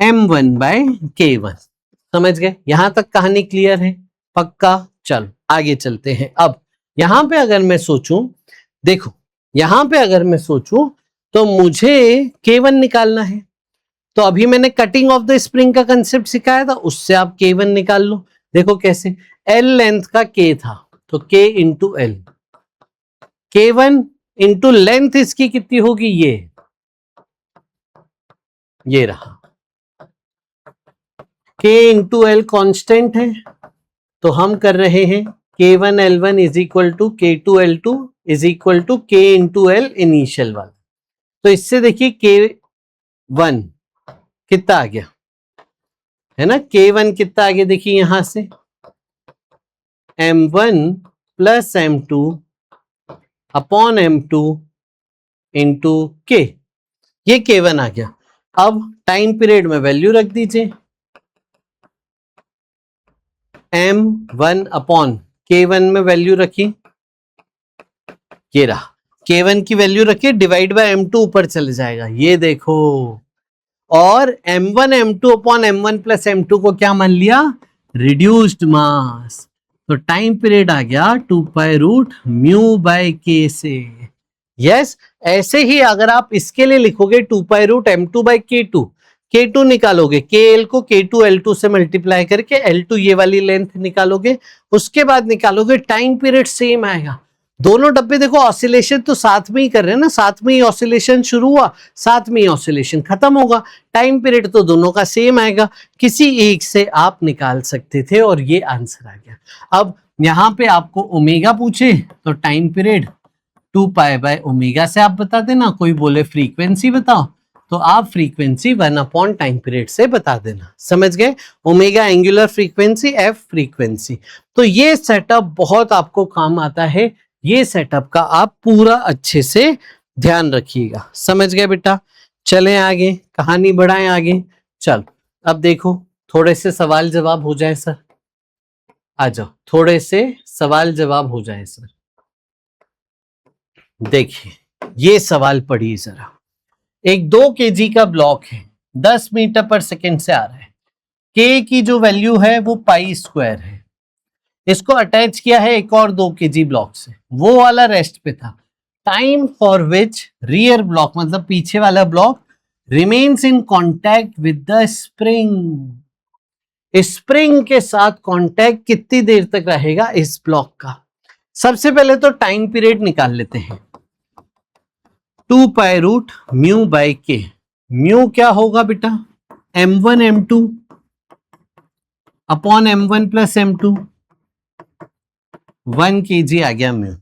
m1 bye k1। समझ गए, यहां तक कहानी क्लियर है, पक्का। चलो आगे चलते हैं। अब यहां पे अगर मैं सोचूं, देखो यहां पे अगर मैं सोचूं तो मुझे k1 निकालना है, तो अभी मैंने कटिंग ऑफ द स्प्रिंग का कंसेप्ट सिखाया था, उससे आप k1 निकाल लो। देखो कैसे, L लेंथ का k था तो k into L, k1 into length इसकी कितनी होगी, ये रहा, k इंटू L कॉन्स्टेंट है, तो हम कर रहे हैं k1 L1 is equal to k2 L2 is equal to k into L initial वाला। तो इससे देखिए k1 कितना आ गया, है ना, k1 कितना आ गया, देखिए यहां से m1 plus m2 upon m2 into k, ये k1 आ गया। अब टाइम पीरियड में वैल्यू रख दीजिए, m1 अपॉन k1 में वैल्यू रखी, ये रहा, k1 की वैल्यू रखिए, डिवाइड बाय m2 ऊपर चले जाएगा, ये देखो। और m1 m2 upon m1 plus m2 को क्या मान लिया, रिड्यूस्ड मास, तो टाइम पीरियड आ गया 2 pi root mu by k से। यस, ऐसे ही अगर आप इसके लिए लिखोगे 2 pi root m2 bye k2, k2 निकालोगे, kl को k2 l2 से मल्टीप्लाई करके l2 ये वाली लेंथ निकालोगे, उसके बाद निकालोगे, टाइम पीरियड सेम आएगा। दोनों डब्बे देखो ऑसिलेशन तो साथ में ही कर रहे हैं ना, साथ में ही ऑसिलेशन शुरू हुआ, साथ में ही ऑसिलेशन खत्म होगा, टाइम पीरियड तो दोनों का सेम आएगा, किसी एक से आप निकाल सकते थे और ये आंसर आ गया। अब यहां पे आपको ओमेगा पूछे तो time period 2 pi by omega से आप बता देना, कोई बोले फ्रीक्वेंसी बताओ तो आप फ्रीक्वेंसी 1 अपॉन टाइम पीरियड से बता देना, समझ गए। Omega angular frequency, F frequency. तो ये सेटअप बहुत आपको काम आता है, ये सेटअप का आप पूरा अच्छे से ध्यान रखिएगा, समझ गए बेटा। चलें आगे, कहानी बढ़ाएं आगे। चल अब देखो थोड़े से सवाल जवाब हो जाए सर, आ जाओ, थोड़े से सवाल जवाब हो जाए सर। देखिए ये सवाल पढ़िए जरा, एक 2 kg का ब्लॉक है, 10 मीटर पर सेकेंड से आ रहा है, k की जो वैल्यू है वो पाई स्क्वायर है, इसको अटैच किया है एक और 2 kg ब्लॉक से, वो वाला रेस्ट पे था। Time for which rear block मतलब पीछे वाला block remains in contact with the spring, spring के साथ कॉन्टैक्ट कितनी देर तक रहेगा इस ब्लॉक का। सबसे पहले तो टाइम पीरियड निकाल लेते हैं, 2 पाई रूट म्यू बाई के, म्यू क्या होगा बेटा, m1 m2 upon m1 plus m2 1 kg आ गया म्यू।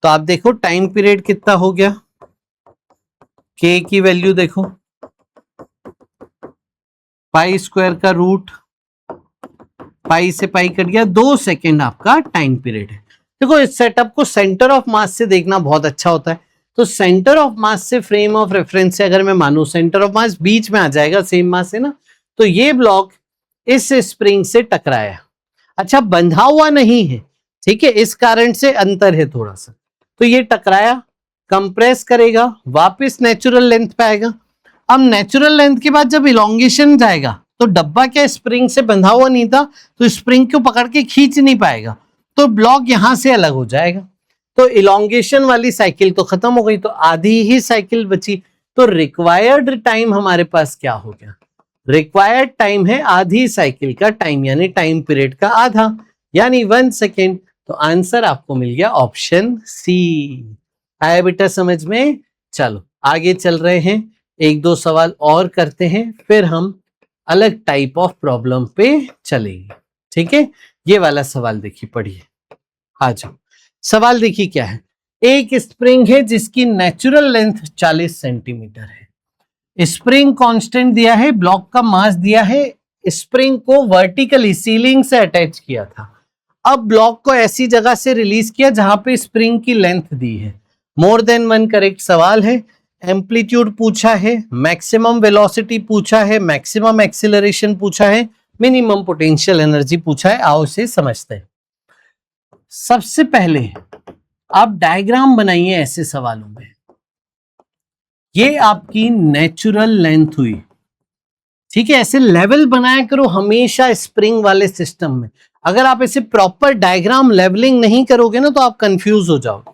तो आप देखो टाइम पीरियड कितना हो गया, k की वैल्यू देखो पाई स्क्वायर का रूट, पाई से पाई कट गया, 2 सेकेंड आपका टाइम पीरियड है। देखो इस सेटअप को सेंटर ऑफ मास से देखना बहुत अच्छा होता है। तो सेंटर ऑफ मास से फ्रेम ऑफ रेफरेंस से अगर मैं मानूं, सेंटर ऑफ मास बीच में आ जाएगा सेम मास है ना, तो ये ब्लॉक इस स्प्रिंग से टकराया, अच्छा बंधा हुआ नहीं है, ठीक है, इस कारण से अंतर है थोड़ा सा, तो ये टकराया, कंप्रेस करेगा, वापस नेचुरल लेंथ पे आएगा। अब नेचुरल लेंथ के बाद जब इलोंगेशन जाएगा तो डब्बा क्या स्प्रिंग से बंधा हुआ नहीं था, तो स्प्रिंग को पकड़ के खींच नहीं पाएगा, तो ब्लॉक यहां से अलग हो जाएगा। तो इलोंगेशन वाली साइकिल तो खत्म हो गई, तो आधी ही साइकिल बची। तो रिक्वायर्ड टाइम हमारे पास क्या हो गया, रिक्वायर्ड टाइम है आधी साइकिल का टाइम, यानी टाइम पीरियड का आधा, यानी 1 सेकेंड। तो आंसर आपको मिल गया ऑप्शन सी। आया बेटा समझ में? चलो आगे चल रहे हैं, एक दो सवाल और करते हैं, फिर हम अलग टाइप ऑफ प्रॉब्लम पे चलेंगे, ठीक है। ये वाला सवाल देखिए, पढ़िए, आ जाओ। सवाल देखिए क्या है, एक स्प्रिंग है जिसकी नेचुरल लेंथ 40 सेंटीमीटर है, स्प्रिंग कांस्टेंट दिया है, ब्लॉक का मास दिया है, स्प्रिंग को वर्टिकली सीलिंग से अटैच किया था। अब ब्लॉक को ऐसी जगह से रिलीज किया जहां पे स्प्रिंग की लेंथ दी है। मोर देन वन करेक्ट सवाल है, एम्पलीट्यूड पूछा है, मैक्सिमम वेलोसिटी पूछा है, मैक्सिमम एक्सीलरेशन पूछा है, मिनिमम पोटेंशियल एनर्जी पूछा है। आओ इसे समझते हैं। सबसे पहले आप डायग्राम बनाइए ऐसे सवालों में। ये आपकी नेचुरल लेंथ हुई, ठीक है, ऐसे लेवल बनाया करो हमेशा स्प्रिंग वाले सिस्टम में। अगर आप ऐसे प्रॉपर डायग्राम लेवलिंग नहीं करोगे ना तो आप कंफ्यूज हो जाओगे।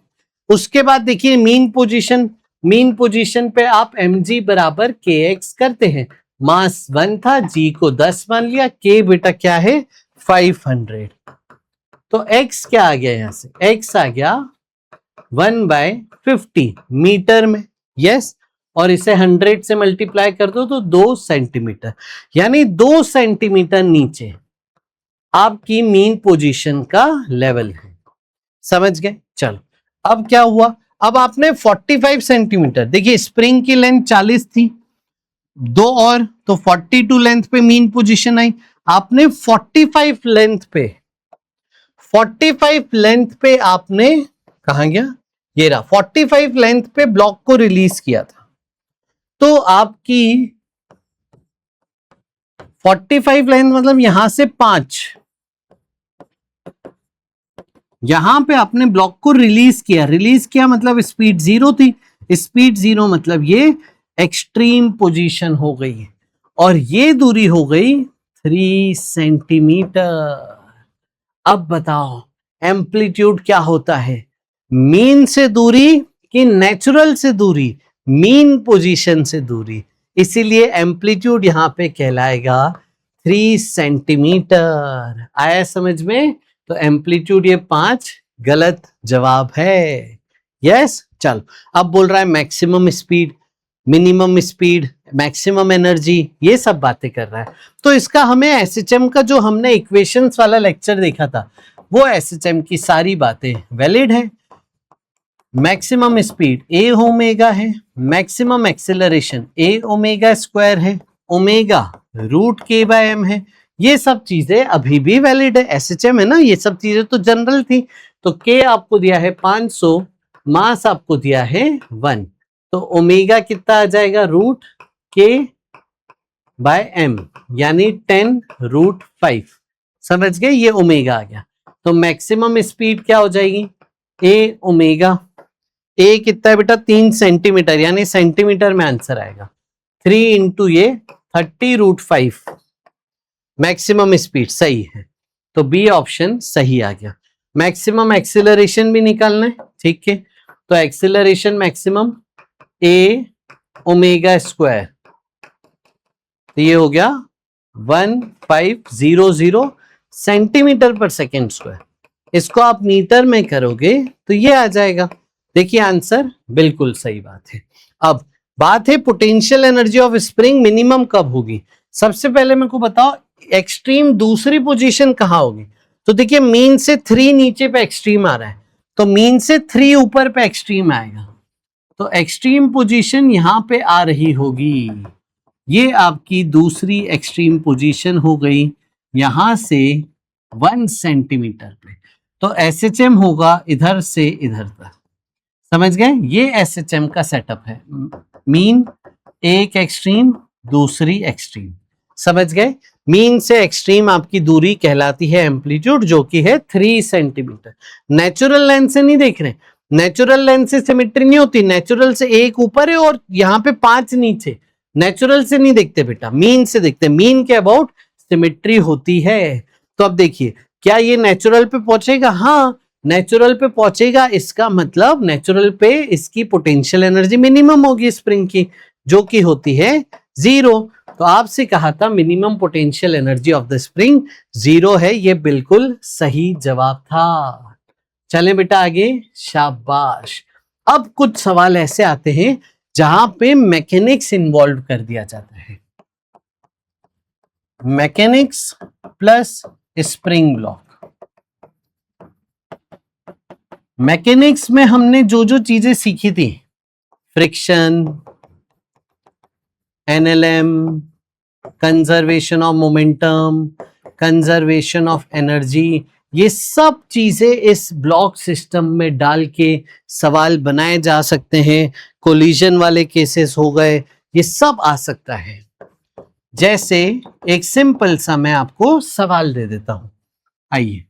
उसके बाद देखिए मीन पोजीशन, मीन पोजीशन पे आप mg बराबर kx करते हैं, मास 1 था, g को 10 मान लिया, k बेटा क्या है 500, तो x क्या आ गया, यहां से x आ गया 1/50 मीटर में, यस, और इसे 100 से मल्टीप्लाई कर दो तो 2 सेंटीमीटर, यानी 2 सेंटीमीटर नीचे आपकी मीन पोजीशन का लेवल है। समझ गए? चलो अब क्या हुआ, अब आपने 45 सेंटीमीटर, देखिए स्प्रिंग की लेंथ 40 थी, 2 और तो 42 लेंथ पे मीन पोजीशन आई। आपने 45 लेंथ पे, 45 लेंथ पे आपने, कहां गया ये रहा, 45 लेंथ पे ब्लॉक को रिलीज किया था। तो आपकी 45 लेंथ मतलब यहां से 5, यहां पे आपने ब्लॉक को रिलीज किया, रिलीज किया मतलब स्पीड 0 थी, स्पीड 0 मतलब ये एक्सट्रीम पोजीशन हो गई, और ये दूरी हो गई 3 सेंटीमीटर। अब बताओ एम्पलीट्यूड क्या होता है, मीन से दूरी कि नेचुरल से दूरी, मीन पोजीशन से दूरी, इसीलिए एम्पलीट्यूड यहां पे कहलाएगा 3 सेंटीमीटर। आया समझ में? तो एम्पलीट्यूड ये 5 गलत जवाब है, यस। चलो अब बोल रहा है maximum speed, minimum speed, maximum energy, ये सब बातें कर रहा है। तो इसका हमें एसएचएम का जो हमने इक्वेशंस वाला लेक्चर देखा था, वो एसएचएम की सारी बातें वैलिड है। मैक्सिमम स्पीड ए ओमेगा है, मैक्सिमम एक्सेलरेशन ए ओमेगा स्क्वायर है, omega root k bye M है, ये सब चीजें अभी भी वैलिड है, एसएचएम है ना, ये सब चीजें तो जनरल थी। तो के आपको दिया है 500, मास आपको दिया है 1, तो ओमेगा कितना आ जाएगा, रूट के बाय एम, यानी 10√5। समझ गए? ये ओमेगा आ गया। तो मैक्सिमम स्पीड क्या हो जाएगी, ए ओमेगा, ए कितना है बेटा 3 सेंटीमीटर, यानी सेंटीमीटर में आंसर आएगा, 3 इंटू ये 30√5 मैक्सिमम स्पीड, सही है। तो बी ऑप्शन सही आ गया। मैक्सिमम एक्सीलरेशन भी निकालना है, ठीक है, तो acceleration maximum a omega square, तो ये हो गया 1500 सेंटीमीटर पर सेकेंड स्क्वायर। इसको आप मीटर में करोगे तो ये आ जाएगा। देखिए आंसर बिल्कुल सही बात है। अब बात है potential energy of spring minimum कब होगी। सबसे पहले मेरे को बताओ एक्सट्रीम दूसरी पोजीशन कहां होगी। तो देखिए मीन से 3 नीचे पे एक्सट्रीम आ रहा है, तो मीन से 3 ऊपर पे एक्सट्रीम आएगा, तो एक्सट्रीम पोजीशन यहां पे आ रही होगी। ये आपकी दूसरी एक्सट्रीम पोजीशन हो गई यहां से 1 सेंटीमीटर पे। तो एसएचएम होगा इधर से इधर तक, समझ गए? ये एसएचएम का सेटअप है, मीन एक एक्सट्रीम दूसरी एक्सट्रीम, समझ गए? मीन से एक्सट्रीम आपकी दूरी कहलाती है एम्पलीट्यूड, जो कि है 3 सेंटीमीटर। नेचुरल लेंथ से नहीं देख रहे, नेचुरल लेंथ से सिमेट्री नहीं होती, नेचुरल से 1 ऊपर है और यहाँ पे 5 नीचे, नेचुरल से नहीं देखते बेटा, मीन से देखते। मीन के अबाउट सिमेट्री होती है। तो अब देखिए क्या ये नेचुरल पे पहुंचेगा? हाँ नेचुरल पे पहुंचेगा, इसका मतलब नेचुरल पे इसकी पोटेंशियल एनर्जी मिनिमम होगी स्प्रिंग की, जो कि होती है 0। तो आपसे कहा था minimum potential energy of the spring 0 है, ये बिल्कुल सही जवाब था। चलें बेटा आगे, शाबाश। अब कुछ सवाल ऐसे आते हैं जहां पे मैकेनिक्स इन्वॉल्व कर दिया जाता है, mechanics plus spring block. Mechanics में हमने जो जो चीजें सीखी थी, friction, NLM, conservation of momentum, conservation of energy, ये सब चीजें इस ब्लॉक सिस्टम में डाल के सवाल बनाए जा सकते हैं। कोलिजन वाले केसेस हो गए, ये सब आ सकता है। जैसे एक सिंपल सा मैं आपको सवाल दे देता हूं, आइए।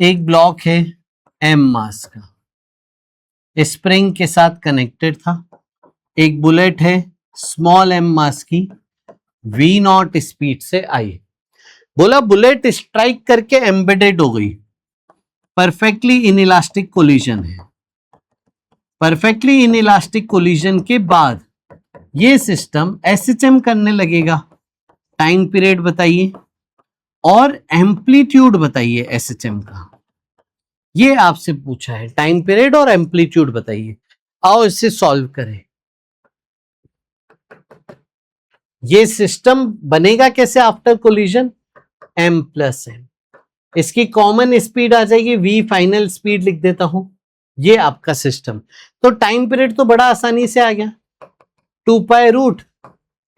एक ब्लॉक है m मास का, स्प्रिंग के साथ कनेक्टेड था। एक बुलेट है स्मॉल m मास की, v0 स्पीड से आई। बोला बुलेट स्ट्राइक करके एम्बेडेड हो गई, परफेक्टली इनइलास्टिक कोलिजन है। परफेक्टली इनइलास्टिक कोलिजन के बाद ये सिस्टम एसएचएम करने लगेगा। टाइम पीरियड बताइए और एम्पलीट्यूड बताइए एसएचएम का, ये आपसे पूछा है। टाइम पीरियड और एम्पलीट्यूड बताइए। आओ इसे सॉल्व करें। ये सिस्टम बनेगा कैसे after collision? m plus m, इसकी कॉमन स्पीड आ जाएगी, v फाइनल स्पीड लिख देता हूं, ये आपका सिस्टम। तो टाइम पीरियड तो बड़ा आसानी से आ गया, 2 pi root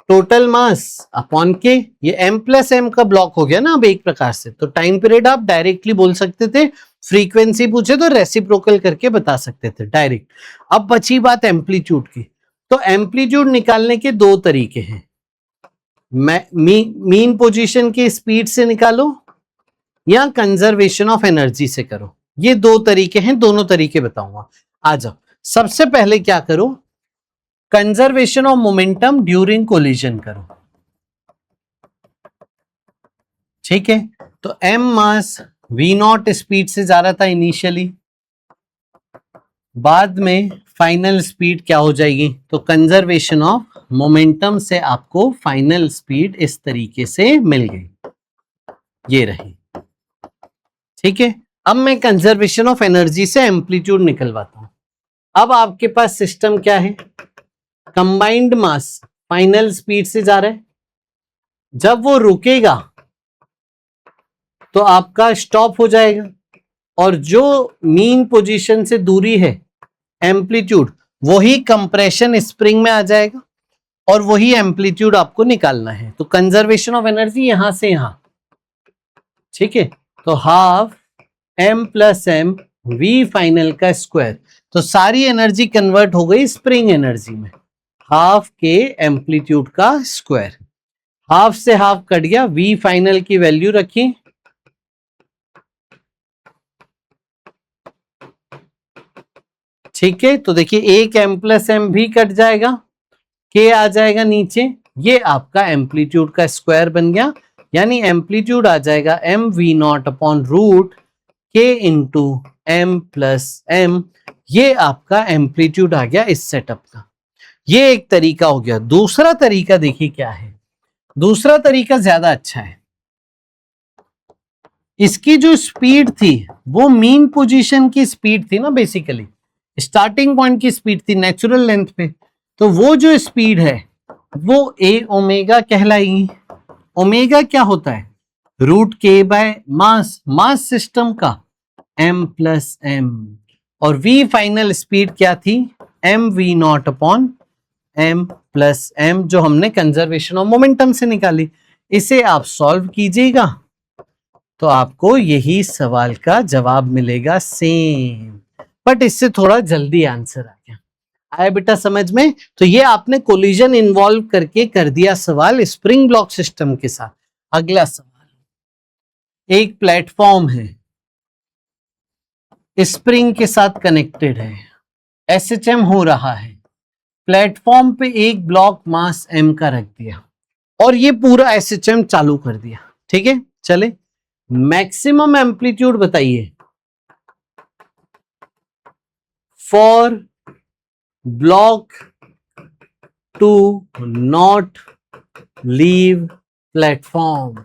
total mass upon k, ये m प्लस m का ब्लॉक हो गया ना अब एक प्रकार से। तो टाइम पीरियड आप डायरेक्टली बोल सकते थे, फ्रीक्वेंसी पूछे तो रेसिप्रोकल करके बता सकते थे डायरेक्ट। अब बची बात एम्पलीट्यूड की, तो एम्पलीट्यूड निकालने के 2 तरीके हैं, मीन पोजीशन की स्पीड से निकालो या कंजर्वेशन ऑफ एनर्जी से करो। ये 2 तरीके हैं, दोनों तरीके बताऊंगा। आ जाओ, सबसे पहले क्या करो, conservation of momentum during collision करो, ठीक है? तो m मास v0 स्पीड से जा रहा था इनिशियली, बाद में फाइनल स्पीड क्या हो जाएगी? तो कंजर्वेशन ऑफ मोमेंटम से आपको फाइनल स्पीड इस तरीके से मिल गई, ये रही, ठीक है? अब मैं कंजर्वेशन ऑफ एनर्जी से एम्पलीट्यूड निकलवाता हूं। अब आपके पास सिस्टम क्या है? कंबाइंड मास फाइनल स्पीड से जा रहा है, जब वो रुकेगा तो आपका स्टॉप हो जाएगा, और जो मीन पोजीशन से दूरी है एम्पलीट्यूड, वही कंप्रेशन स्प्रिंग में आ जाएगा और वही एम्पलीट्यूड आपको निकालना है। तो कंजर्वेशन ऑफ एनर्जी यहां से यहां, ठीक है? तो half m plus m v final का स्क्वायर, तो सारी एनर्जी कन्वर्ट हो गई स्प्रिंग एनर्जी में, हाफ के एम्पलीट्यूड का स्क्वायर। हाफ से हाफ कट गया, v फाइनल की वैल्यू रखी, ठीक है? तो देखिए एक m प्लस m भी कट जाएगा, k आ जाएगा नीचे, ये आपका एम्पलीट्यूड का स्क्वायर बन गया, यानी एम्पलीट्यूड आ जाएगा m v0 upon root k into m plus m। ये आपका एम्पलीट्यूड आ गया इस सेटअप का। ये एक तरीका हो गया। दूसरा तरीका देखिए क्या है, दूसरा तरीका ज्यादा अच्छा है। इसकी जो स्पीड थी वो मीन पोजीशन की स्पीड थी ना, बेसिकली स्टार्टिंग पॉइंट की स्पीड थी नेचुरल लेंथ पे, तो वो जो स्पीड है वो a ओमेगा कहलाएगी। ओमेगा क्या होता है? Root k by mass system का m प्लस एम, और v फाइनल स्पीड क्या थी, m v not upon m plus m, जो हमने कंजर्वेशन ऑफ मोमेंटम से निकाली। इसे आप सॉल्व कीजिएगा तो आपको यही सवाल का जवाब मिलेगा सेम, बट इससे थोड़ा जल्दी आंसर आ गया। आया बेटा समझ में? तो ये आपने कोलिजन इन्वॉल्व करके कर दिया सवाल स्प्रिंग ब्लॉक सिस्टम के साथ। अगला सवाल, एक प्लेटफॉर्म है, स्प्रिंग के साथ कनेक्टेड है, एसएचएम हो रहा है, प्लेटफॉर्म पे एक ब्लॉक मास m का रख दिया और ये पूरा एसएचएम चालू कर दिया। ठीक है, चले मैक्सिमम एम्पलीट्यूड बताइए for block to not leave platform.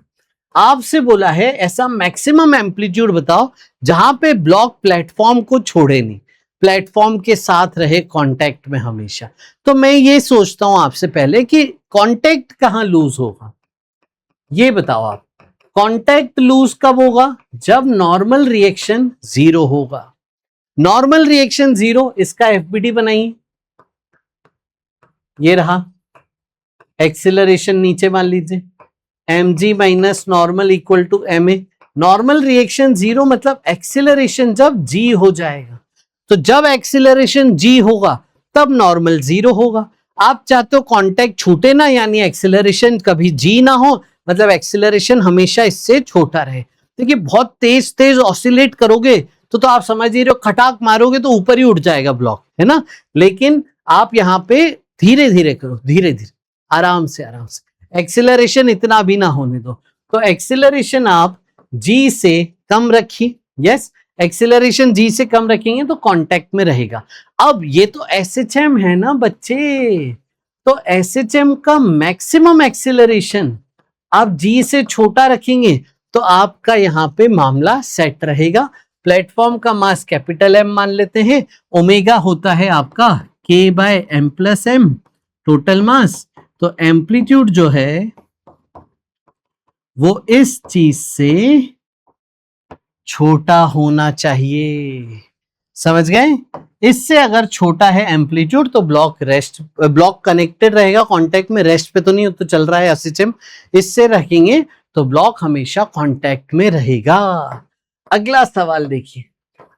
आपसे बोला है ऐसा मैक्सिमम एम्पलीट्यूड बताओ जहां पे ब्लॉक प्लेटफॉर्म को छोड़े नहीं, प्लेटफॉर्म के साथ रहे कांटेक्ट में हमेशा। तो मैं ये सोचता हूं आपसे पहले कि कांटेक्ट कहां लूज होगा, ये बताओ आप। कांटेक्ट लूज कब होगा, जब नॉर्मल रिएक्शन 0 होगा। नॉर्मल रिएक्शन 0, इसका एफबीडी बनाइए, ये रहा। एक्सीलरेशन नीचे मान लीजिए mg minus normal equal to ma। Normal reaction 0 मतलब एक्सीलरेशन जब g हो जाएगा, तो जब एक्सीलरेशन g होगा तब नॉर्मल 0 होगा। आप चाहते हो कांटेक्ट छूटे ना, यानी एक्सीलरेशन कभी g ना हो, मतलब एक्सीलरेशन हमेशा इससे छोटा रहे। देखिए बहुत तेज तेज ऑसिलेट करोगे तो आप समझ ही रहे हो, खटाक मारोगे तो ऊपर ही उठ जाएगा ब्लॉक, है ना। लेकिन आप यहाँ पे धीरे धीरे करो, धीरे धीरे, आराम से आराम से, एक्सीलरेशन इतना भी ना होने दो। तो एक्सीलरेशन आप g से कम रखिए, यस, एक्सीलरेशन g से कम रखेंगे तो कांटेक्ट में रहेगा। अब ये तो एसएचएम है ना बच्चे, तो एसएचएम का मैक्सिमम एक्सीलरेशन आप g से छोटा रखेंगे तो आपका यहाँ पे मामला सेट रहेगा। प्लेटफॉर्म का मास कैपिटल M मान लेते हैं, ओमेगा होता है आपका k by m plus m total mass. तो एम्पलीट्यूड जो है वो इस चीज से छोटा होना चाहिए, समझ गए। इससे अगर छोटा है एम्पलीट्यूड तो ब्लॉक कनेक्टेड रहेगा कांटेक्ट में, रेस्ट पे तो नहीं तो चल रहा है एसएचएम। इससे रखेंगे तो ब्लॉक हमेशा कांटेक्ट में रहेगा। अगला सवाल देखिए,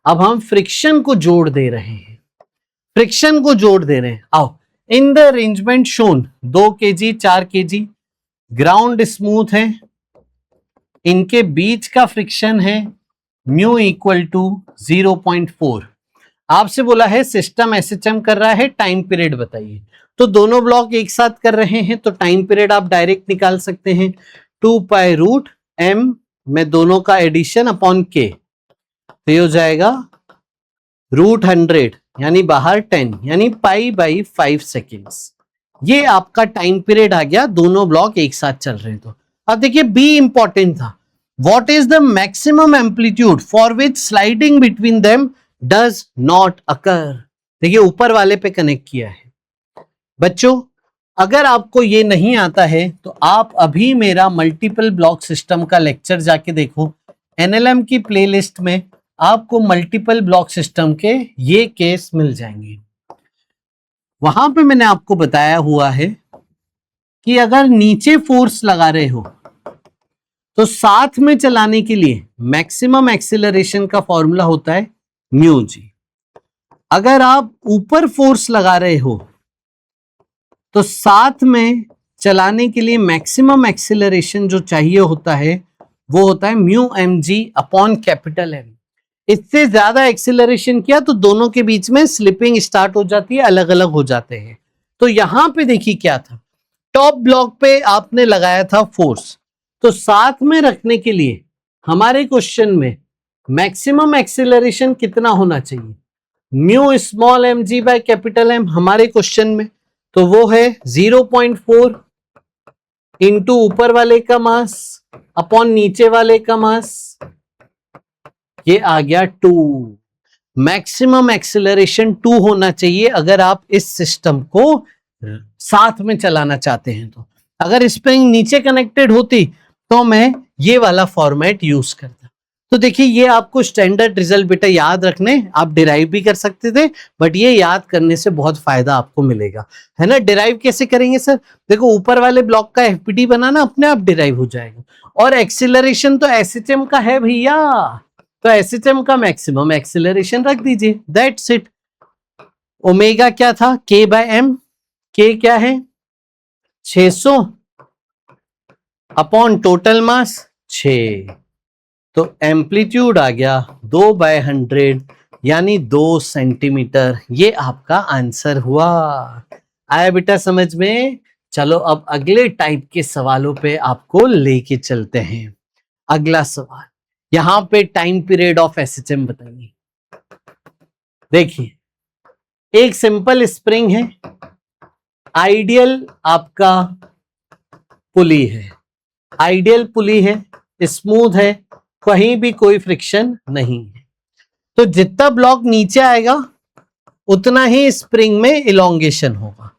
अब हम फ्रिक्शन को जोड़ दे रहे हैं, फ्रिक्शन को जोड़ दे रहे हैं। आओ, in the arrangement shown 2 kg 4 kg ground smooth है, इनके बीच का फ्रिक्शन है म्यू इक्वल टू 0.4। आपसे बोला है सिस्टम एसएचएम कर रहा है, टाइम पीरियड बताइए। तो दोनों ब्लॉक एक साथ कर रहे हैं तो टाइम पीरियड आप डायरेक्ट निकाल सकते हैं, 2 पाई रूट m में दोनों का एडिशन अपॉन k, तो ये हो जाएगा रूट 100 यानी बाहर 10 यानी पाई बाई 5 सेकेंड्स। ये आपका टाइम पीरियड आ गया, दोनों ब्लॉक एक साथ चल रहे हैं। तो अब देखिए बी इंपॉर्टेंट था, what is the maximum amplitude for which sliding between them does not occur. देखिए ऊपर वाले पे कनेक्ट किया है। बच्चों अगर आपको ये नहीं आता है तो आप अभी मेरा मल्टीपल ब्लॉक सिस्टम का लेक्चर जाके देखो, एनएलएम की प्लेलिस्ट में आपको मल्टीपल ब्लॉक सिस्टम के ये केस मिल जाएंगे। वहां पे मैंने आपको बताया हुआ है कि अगर नीचे फोर्स लगा रहे हो तो साथ में चलाने के लिए मैक्सिमम एक्सीलरेशन का फॉर्मूला होता है म्यू जी। अगर आप ऊपर फोर्स लगा रहे हो तो साथ में चलाने के लिए मैक्सिमम एक्सीलरेशन जो चाहिए होता है वो होता है mu m g upon capital m. इससे ज्यादा एक्सीलरेशन किया तो दोनों के बीच में स्लिपिंग स्टार्ट हो जाती है, अलग अलग हो जाते हैं। तो यहां पे देखिए क्या था, टॉप ब्लॉक पे आपने लगाया था फोर्स, तो साथ में रखने के लिए हमारे क्वेश्चन में मैक्सिमम एक्सीलरेशन कितना होना चाहिए, mu small m g by capital m हमारे क्वेश्चन में, तो वो है 0.4 इंटू ऊपर वाले का मास अपॉन नीचे वाले का मास, ये आ गया 2। मैक्सिमम एक्सीलरेशन 2 होना चाहिए अगर आप इस सिस्टम को साथ में चलाना चाहते हैं। तो अगर स्प्रिंग नीचे कनेक्टेड होती तो मैं ये वाला फॉर्मेट यूज करता। तो देखिए ये आपको स्टैंडर्ड रिजल्ट बेटा याद रखने, आप डिराइव भी कर सकते थे, बट ये याद करने से बहुत फायदा आपको मिलेगा, है ना। डिराइव कैसे करेंगे सर? देखो ऊपर वाले ब्लॉक का एफपीटी बनाना अपने आप डिराइव हो जाएगा, और एक्सीलरेशन तो एसएचएम का है भैया, तो एसएचएम का मैक्सिमम एक्सीलरेशन रख दीजिए, दैट्स इट। ओमेगा क्या था? के बाय एम, के क्या है? 600 अपॉन टोटल मास 6, तो एम्पलीट्यूड आ गया 2/100 यानी 2 सेंटीमीटर। ये आपका आंसर हुआ। आया बेटा समझ में? चलो अब अगले टाइप के सवालों पे आपको लेके चलते हैं। अगला सवाल, यहां पे टाइम पीरियड ऑफ एसएचएम बताइए। देखिए एक सिंपल स्प्रिंग है, आइडियल आपका पुली है, आइडियल पुली है, स्मूथ है, कहीं भी कोई फ्रिक्शन नहीं है। तो जितना ब्लॉक नीचे आएगा उतना ही स्प्रिंग में इलोंगेशन होगा।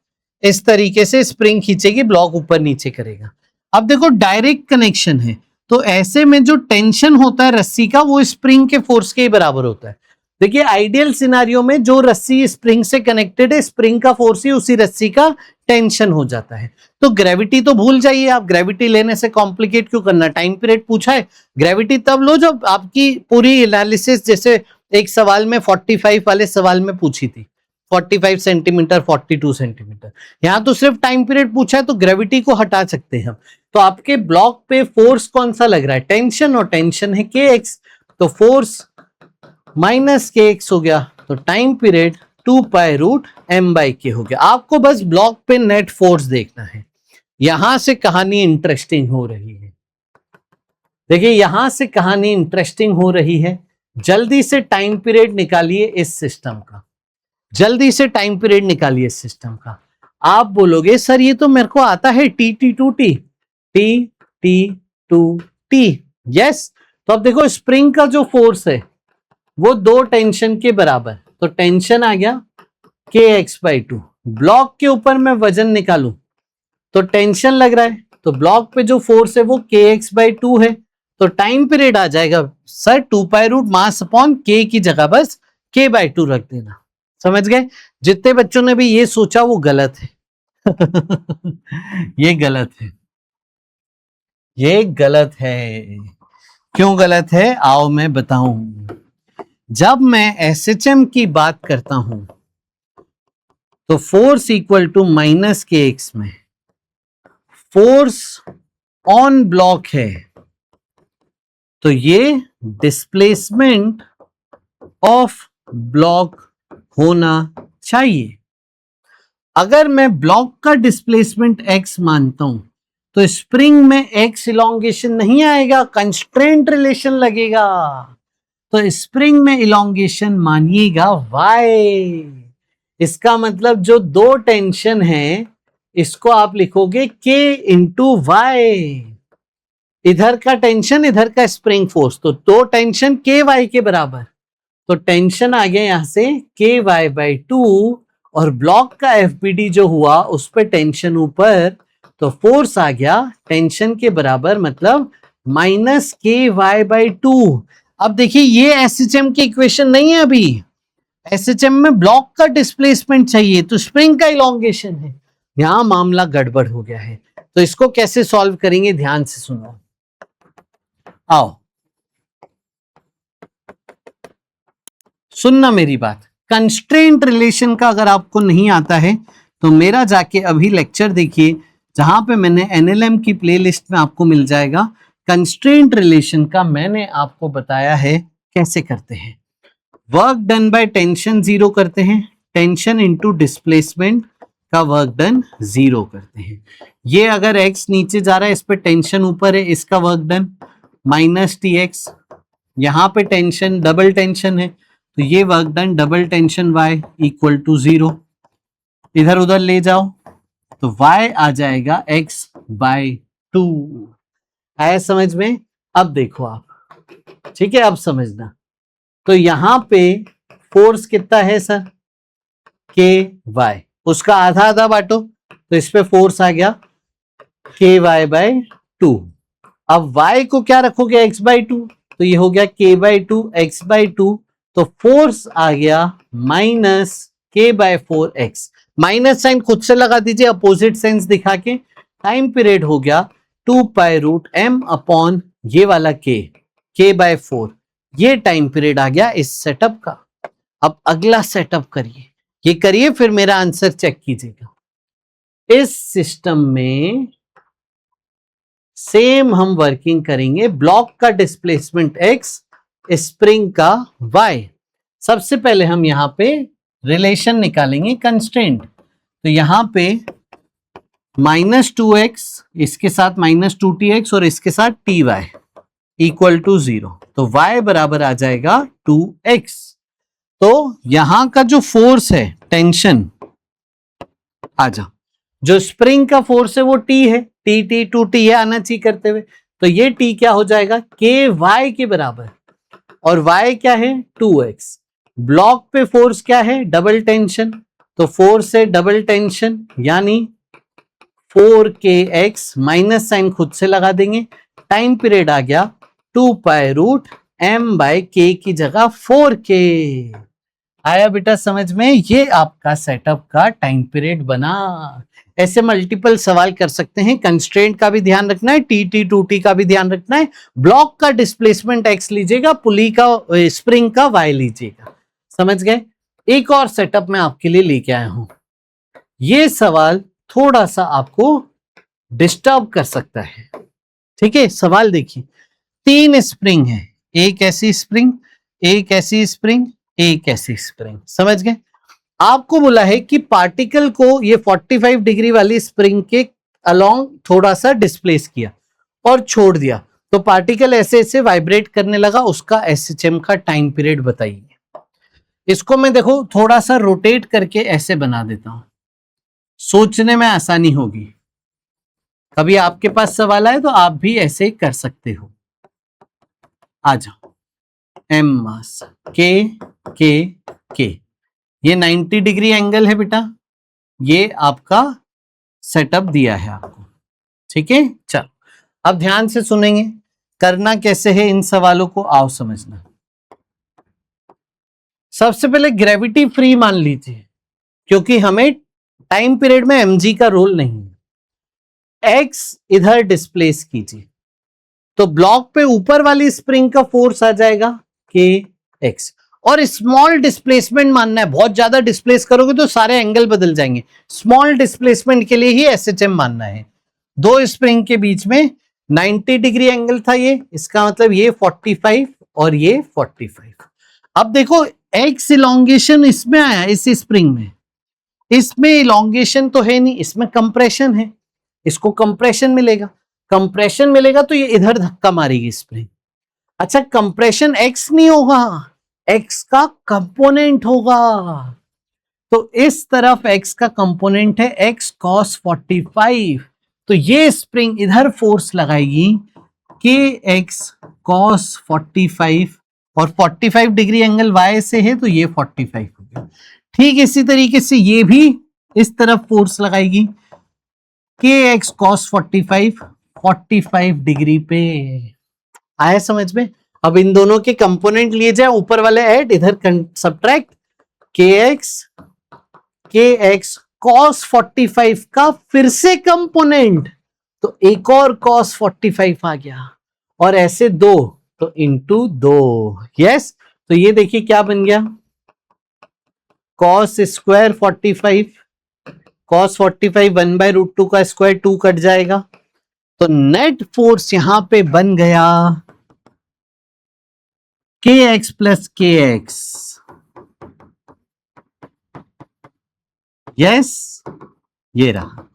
इस तरीके से स्प्रिंग खींचेगी, ब्लॉक ऊपर नीचे करेगा। अब देखो डायरेक्ट कनेक्शन है, तो ऐसे में जो टेंशन होता है रस्सी का वो स्प्रिंग के फोर्स के ही बराबर होता है। देखिए आइडियल सिनारियो में जो रस्सी स्प्रिंग से कनेक्टेड है, स्प्रिंग का फोर्स ही उसी रस्सी का टेंशन हो जाता है। तो ग्रेविटी तो भूल जाइए आप, ग्रेविटी लेने से कॉम्प्लिकेट क्यों करना, टाइम पीरियड पूछा है, ग्रेविटी तब लो जब आपकी पूरी एनालिसिस, जैसे एक सवाल में 45 वाले सवाल में पूछी थी 45 सेंटीमीटर 42 सेंटीमीटर, यहां तो सिर्फ टाइम पीरियड पूछा है, तो ग्रेविटी को हटा सकते हैं हम। तो आपके ब्लॉक पे फोर्स कौन सा लग रहा है? टेंशन, और टेंशन है के एक्स, तो फोर्स माइनस के एक्स हो गया, तो टाइम पीरियड 2π√m/k हो गया। आपको बस ब्लॉक पे नेट फोर्स देखना है। यहां से कहानी इंटरेस्टिंग हो रही है। देखिए यहां से कहानी इंटरेस्टिंग हो रही है। जल्दी से टाइम पीरियड निकालिए इस सिस्टम का, जल्दी से टाइम पीरियड निकालिए इस सिस्टम का। आप बोलोगे सर ये तो मेरे को आता है टी टू टी, यस। तो अब देखो स्प्रिंग का जो फोर्स है वो 2 टेंशन के बराबर, तो टेंशन आ गया kx/2। ब्लॉक के ऊपर मैं वजन निकालूं तो टेंशन लग रहा है, तो ब्लॉक पे जो फोर्स है वो kx/2 है, तो टाइम पीरियड आ जाएगा सर 2π√ मास अपॉन k की जगह बस k/2 रख देना। समझ गए? जितने बच्चों ने भी ये सोचा वो गलत है। ये गलत है, ये गलत है। क्यों गलत है आओ मैं बताऊं। जब मैं एसएचएम की बात करता हूं तो फोर्स इक्वल टू माइनस के एक्स में फोर्स ऑन ब्लॉक है, तो ये डिस्प्लेसमेंट ऑफ ब्लॉक होना चाहिए। अगर मैं ब्लॉक का डिस्प्लेसमेंट एक्स मानता हूं तो स्प्रिंग में एक्स इलोंगेशन नहीं आएगा, कंस्ट्रेंट रिलेशन लगेगा, तो स्प्रिंग में इलोंगेशन मानिएगा y। इसका मतलब जो 2 टेंशन है इसको आप लिखोगे k इंटू वाई, इधर का टेंशन इधर का स्प्रिंग फोर्स, तो 2 टेंशन के वाई के बराबर, तो टेंशन आ गया यहां से KY/2, और ब्लॉक का एफबीडी जो हुआ उस पर टेंशन ऊपर, तो फोर्स आ गया टेंशन के बराबर, मतलब -KY/2। अब देखिए ये एसएचएम की इक्वेशन नहीं है, अभी एसएचएम में ब्लॉक का डिस्प्लेसमेंट चाहिए, तो स्प्रिंग का इलोंगेशन है। यहां मामला गड़बड़ हो गया है, तो इसको कैसे सॉल्व करेंगे ध्यान से सुनो। आओ सुनना मेरी बात। कंस्ट्रेंट रिलेशन का अगर आपको नहीं आता है तो मेरा जाके अभी लेक्चर देखिए, जहां पे मैंने एनएलएम की प्लेलिस्ट में आपको मिल जाएगा। कंस्ट्रेंट रिलेशन का मैंने आपको बताया है कैसे करते हैं। वर्क डन बाय टेंशन 0 करते हैं, टेंशन इनटू डिस्प्लेसमेंट का वर्क डन 0 करते हैं। ये अगर x नीचे जा रहा है, इस पे टेंशन ऊपर है, इसका वर्क डन -tx, यहां पे टेंशन डबल टेंशन है तो ये work done double tension y equal to 0। इधर उधर ले जाओ तो y आ जाएगा x/2। आया समझ में? अब देखो आप, ठीक है, अब समझना। तो यहां पे फोर्स कितना है सर? KY, उसका आधा आधा बांटो, तो इस पे फोर्स आ गया KY/2। अब y को क्या रखोगे x/2, तो ये हो गया k/2 x/2, तो फोर्स आ गया माइनस k/4x। माइनस साइन खुद से लगा दीजिए अपोजिट साइंस दिखा के। टाइम पीरियड हो गया 2π√m अपॉन ये वाला k/4। ये टाइम पीरियड आ गया इस सेटअप का। अब अगला सेटअप करिए, ये करिए फिर मेरा आंसर चेक कीजिएगा। इस सिस्टम में सेम हम वर्किंग करेंगे, ब्लॉक का डिस्प्लेसमेंट x, स्प्रिंग का y। सबसे पहले हम यहां पे रिलेशन निकालेंगे कंस्ट्रेंट। तो यहां पे -2x इसके साथ -2tx और इसके साथ ty इक्वल टू 0, तो y बराबर आ जाएगा 2x। तो यहां का जो फोर्स है टेंशन, आ जाओ, जो स्प्रिंग का फोर्स है वो T है, T 2T ये आना चाहिए करते हुए, तो ये T क्या हो जाएगा ky के बराबर, और y क्या है 2x। ब्लॉक पे फोर्स क्या है डबल टेंशन, तो फोर्स है डबल टेंशन यानी 4kx, माइनस साइन खुद से लगा देंगे। टाइम पीरियड आ गया 2π√m/k की जगह 4k। आया बेटा समझ में? ये आपका सेटअप का टाइम पीरियड बना। ऐसे मल्टीपल सवाल कर सकते हैं। कंस्ट्रेंट का भी ध्यान रखना है, टी 2t का भी ध्यान रखना है, ब्लॉक का डिस्प्लेसमेंट x लीजिएगा, पुली का स्प्रिंग का y लीजिएगा। समझ गए? एक और सेटअप मैं आपके लिए लेके आया हूं। ये सवाल थोड़ा सा आपको डिस्टर्ब कर सकता है, ठीक है? सवाल देखिए, 3 स्प्रिंग है, एक ऐसी स्प्रिंग, एक ऐसी स्प्रिंग, एक ऐसी स्प्रिंग। समझ गए? आपको बोला है कि पार्टिकल को ये 45 डिग्री वाली स्प्रिंग के अलोंग थोड़ा सा डिस्प्लेस किया और छोड़ दिया, तो पार्टिकल ऐसे ऐसे वाइब्रेट करने लगा, उसका एसएचएम का टाइम पीरियड बताइए। इसको मैं देखो थोड़ा सा रोटेट करके ऐसे बना देता हूं, सोचने में आसानी होगी। कभी आपके पास सवाल आए तो आप भी ऐसे कर सकते हो। आ जाओ, एम मास के ये 90 डिग्री एंगल है बेटा, ये आपका सेटअप दिया है आपको, ठीक है? चलो अब ध्यान से सुनेंगे, करना कैसे है इन सवालों को आओ समझना। सबसे पहले ग्रेविटी फ्री मान लीजिए, क्योंकि हमें टाइम पीरियड में mg का रोल नहीं है। x इधर डिस्प्लेस कीजिए, तो ब्लॉक पे ऊपर वाली स्प्रिंग का फोर्स आ जाएगा kx, और स्मॉल डिस्प्लेसमेंट मानना है। बहुत ज्यादा डिस्प्लेस करोगे तो सारे एंगल बदल जाएंगे। स्मॉल डिस्प्लेसमेंट के लिए ही एसएचएम मानना है। दो स्प्रिंग के बीच में 90 डिग्री एंगल था ये, इसका मतलब ये 45 और ये 45। अब देखो एक्स इलोंगेशन इसमें आया, इस स्प्रिंग में, इसमें इलोंगेशन तो है नहीं, इसमें कंप्रेशन है, इसको कंप्रेशन मिलेगा। कंप्रेशन मिलेगा तो ये इधर धक्का मारेगी स्प्रिंग। अच्छा, कंप्रेशन एक्स नहीं होगा, एक्स का कंपोनेंट होगा, तो इस तरफ एक्स का कंपोनेंट है एक्स cos 45, तो ये स्प्रिंग इधर फोर्स लगाएगी के एक्स cos 45, और 45 डिग्री एंगल y से है तो ये 45 हो गया। ठीक इसी तरीके से ये भी इस तरफ फोर्स लगाएगी के एक्स cos 45 डिग्री पे। आया समझ में? अब इन दोनों के कंपोनेंट लिए जाए, ऊपर वाले ऐड, इधर सब्ट्रैक्ट, के एक्स cos 45 का फिर से कंपोनेंट, तो एक और cos 45 आ गया, और ऐसे दो तो इंटू 2। यस, तो ये देखिए क्या बन गया, cos स्क्वायर 45, cos 45 1/√2 का स्क्वायर 2 कट जाएगा, तो नेट फोर्स यहां पे बन गया के एक्स प्लस के एक्स। यस, ये रहा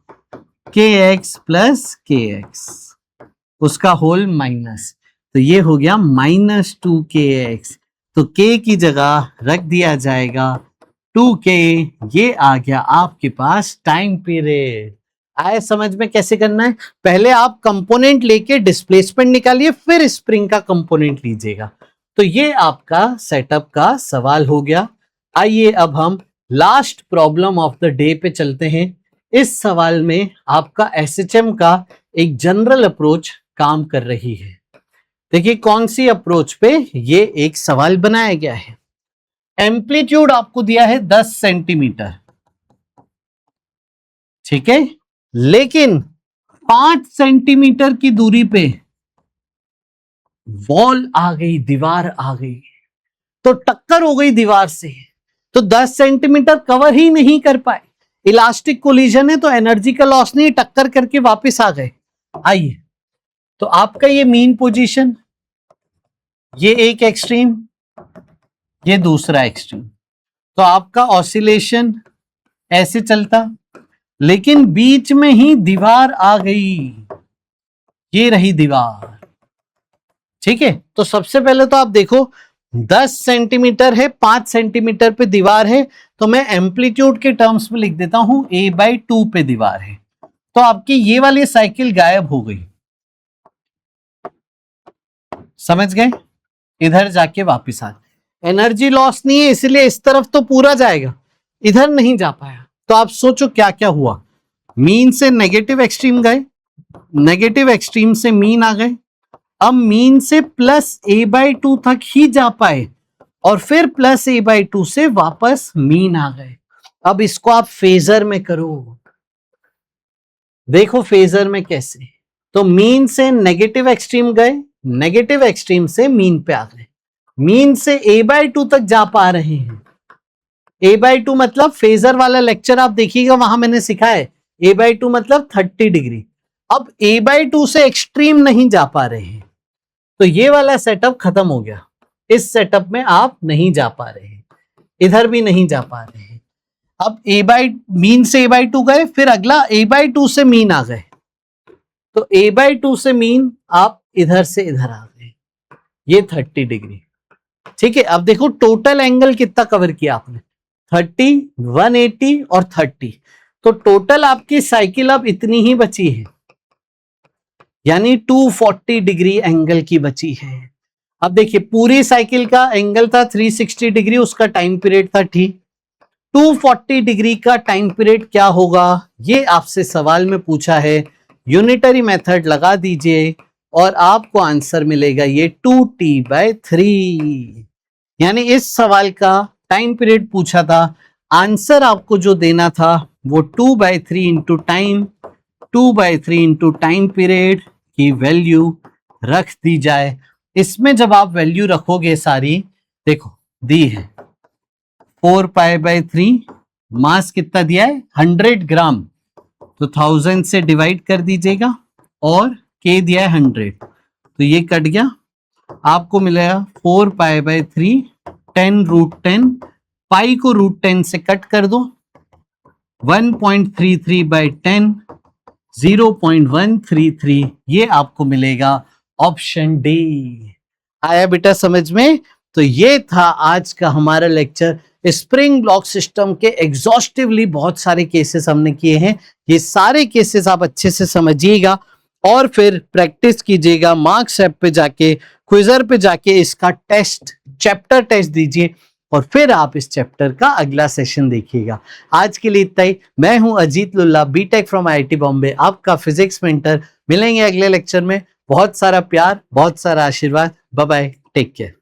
के एक्स प्लस के एक्स, उसका होल माइनस, तो ये हो गया -2kx, तो k की जगह रख दिया जाएगा 2k। ये आ गया आपके पास टाइम पीरियड। आए समझ में कैसे करना है? पहले आप कंपोनेंट लेके डिस्प्लेसमेंट निकालिए, फिर स्प्रिंग का कंपोनेंट लीजिएगा। तो ये आपका सेटअप का सवाल हो गया। आइए अब हम last problem of the day पे चलते हैं। इस सवाल में आपका एसएचएम का एक जनरल अप्रोच काम कर रही है। देखिए कौन सी अप्रोच पे ये एक सवाल बनाया गया है। एम्पलीट्यूड आपको दिया है 10 सेंटीमीटर, ठीक है, लेकिन 5 सेंटीमीटर की दूरी पे वॉल आ गई, दीवार आ गई, तो टक्कर हो गई दीवार से, तो 10 सेंटीमीटर कवर ही नहीं कर पाए। इलास्टिक कोलिजन है तो एनर्जी का लॉस नहीं, टक्कर करके वापस आ गए। आइए, तो आपका ये मीन पोजीशन, ये एक एक्सट्रीम, ये दूसरा एक्सट्रीम, तो आपका ऑसिलेशन ऐसे चलता, लेकिन बीच में ही दीवार आ गई, ये रही दीवार, ठीक है। तो सबसे पहले तो आप देखो 10 सेंटीमीटर है, 5 सेंटीमीटर पे दीवार है, तो मैं एम्पलीट्यूड के टर्म्स में लिख देता हूं a/2 पे दीवार है, तो आपकी ये वाली साइकिल गायब हो गई, समझ गए, इधर जाके वापस आ, एनर्जी लॉस नहीं है इसलिए इस तरफ तो पूरा जाएगा, इधर नहीं जा पाया। तो आप सोचो क्या क्या हुआ, मीन से नेगेटिव एक्सट्रीम गए, नेगेटिव एक्सट्रीम से मीन आ गए, अब मीन से प्लस a/2 तक ही जा पाए और फिर प्लस a/2 से वापस मीन आ गए। अब इसको आप फेजर में करो, देखो फेजर में कैसे, तो मीन से नेगेटिव एक्सट्रीम गए, नेगेटिव एक्सट्रीम से मीन पे आ गए, मीन से a/2 तक जा पा रहे हैं। a/2 मतलब फेजर वाला लेक्चर आप देखिएगा, वहां मैंने सिखाया है a/2 मतलब 30 डिग्री। अब a/2 से एक्सट्रीम नहीं जा पा रहे हैं, तो ये वाला सेटअप खत्म हो गया, इस सेटअप में आप नहीं जा पा रहे हैं, इधर भी नहीं जा पा रहे हैं। अब मीन से a/2 गए, फिर अगला a/2 से मीन आ गए, तो a/2 से मीन आप इधर से इधर आ गए, ये 30 डिग्री, ठीक है। अब देखो टोटल एंगल कितना कवर किया आपने, 30, 180 और 30, तो टोटल आपकी साइकिल अब इतनी ही बची है, यानी 240 डिग्री एंगल की बची है। अब देखिए पूरी साइकिल का एंगल था 360 डिग्री, उसका टाइम पीरियड था t, 240 डिग्री का टाइम पीरियड क्या होगा, ये आपसे सवाल में पूछा है। यूनिटरी मेथड लगा दीजिए और आपको आंसर मिलेगा ये 2t/3, यानी इस सवाल का टाइम पीरियड पूछा था, आंसर आपको जो देना था वो 2/3 into time, 2/3 into time period की वैल्यू रख दी जाए। इसमें जब आप वैल्यू रखोगे सारी, देखो दी है 4π/3, मास कितना दिया है 100 ग्राम, तो 1000 से डिवाइड कर दीजिएगा और k दिया है 100, तो ये कट गया, आपको मिलेगा 4π/3, 10√10, पाई को √10 से कट कर दो, 1.33/10, 0.133, ये आपको मिलेगा ऑप्शन डी। आया बेटा समझ में? तो ये था आज का हमारा लेक्चर, स्प्रिंग ब्लॉक सिस्टम के एग्जॉस्टिवली बहुत सारे केसेस हमने किए हैं, ये सारे केसेस आप अच्छे से समझिएगा और फिर प्रैक्टिस कीजिएगा, मार्क्स ऐप पे जाके, क्विजर पे जाके इसका टेस्ट, चैप्टर टेस्ट दीजिए और फिर आप इस चैप्टर का अगला सेशन देखिएगा। आज के लिए इतना ही। मैं हूं Ajit Lulla, BTech from IIT Bombay, आपका फिजिक्स मेंटर। मिलेंगे अगले लेक्चर में। बहुत सारा प्यार, बहुत सारा आशीर्वाद। Bye bye, take care.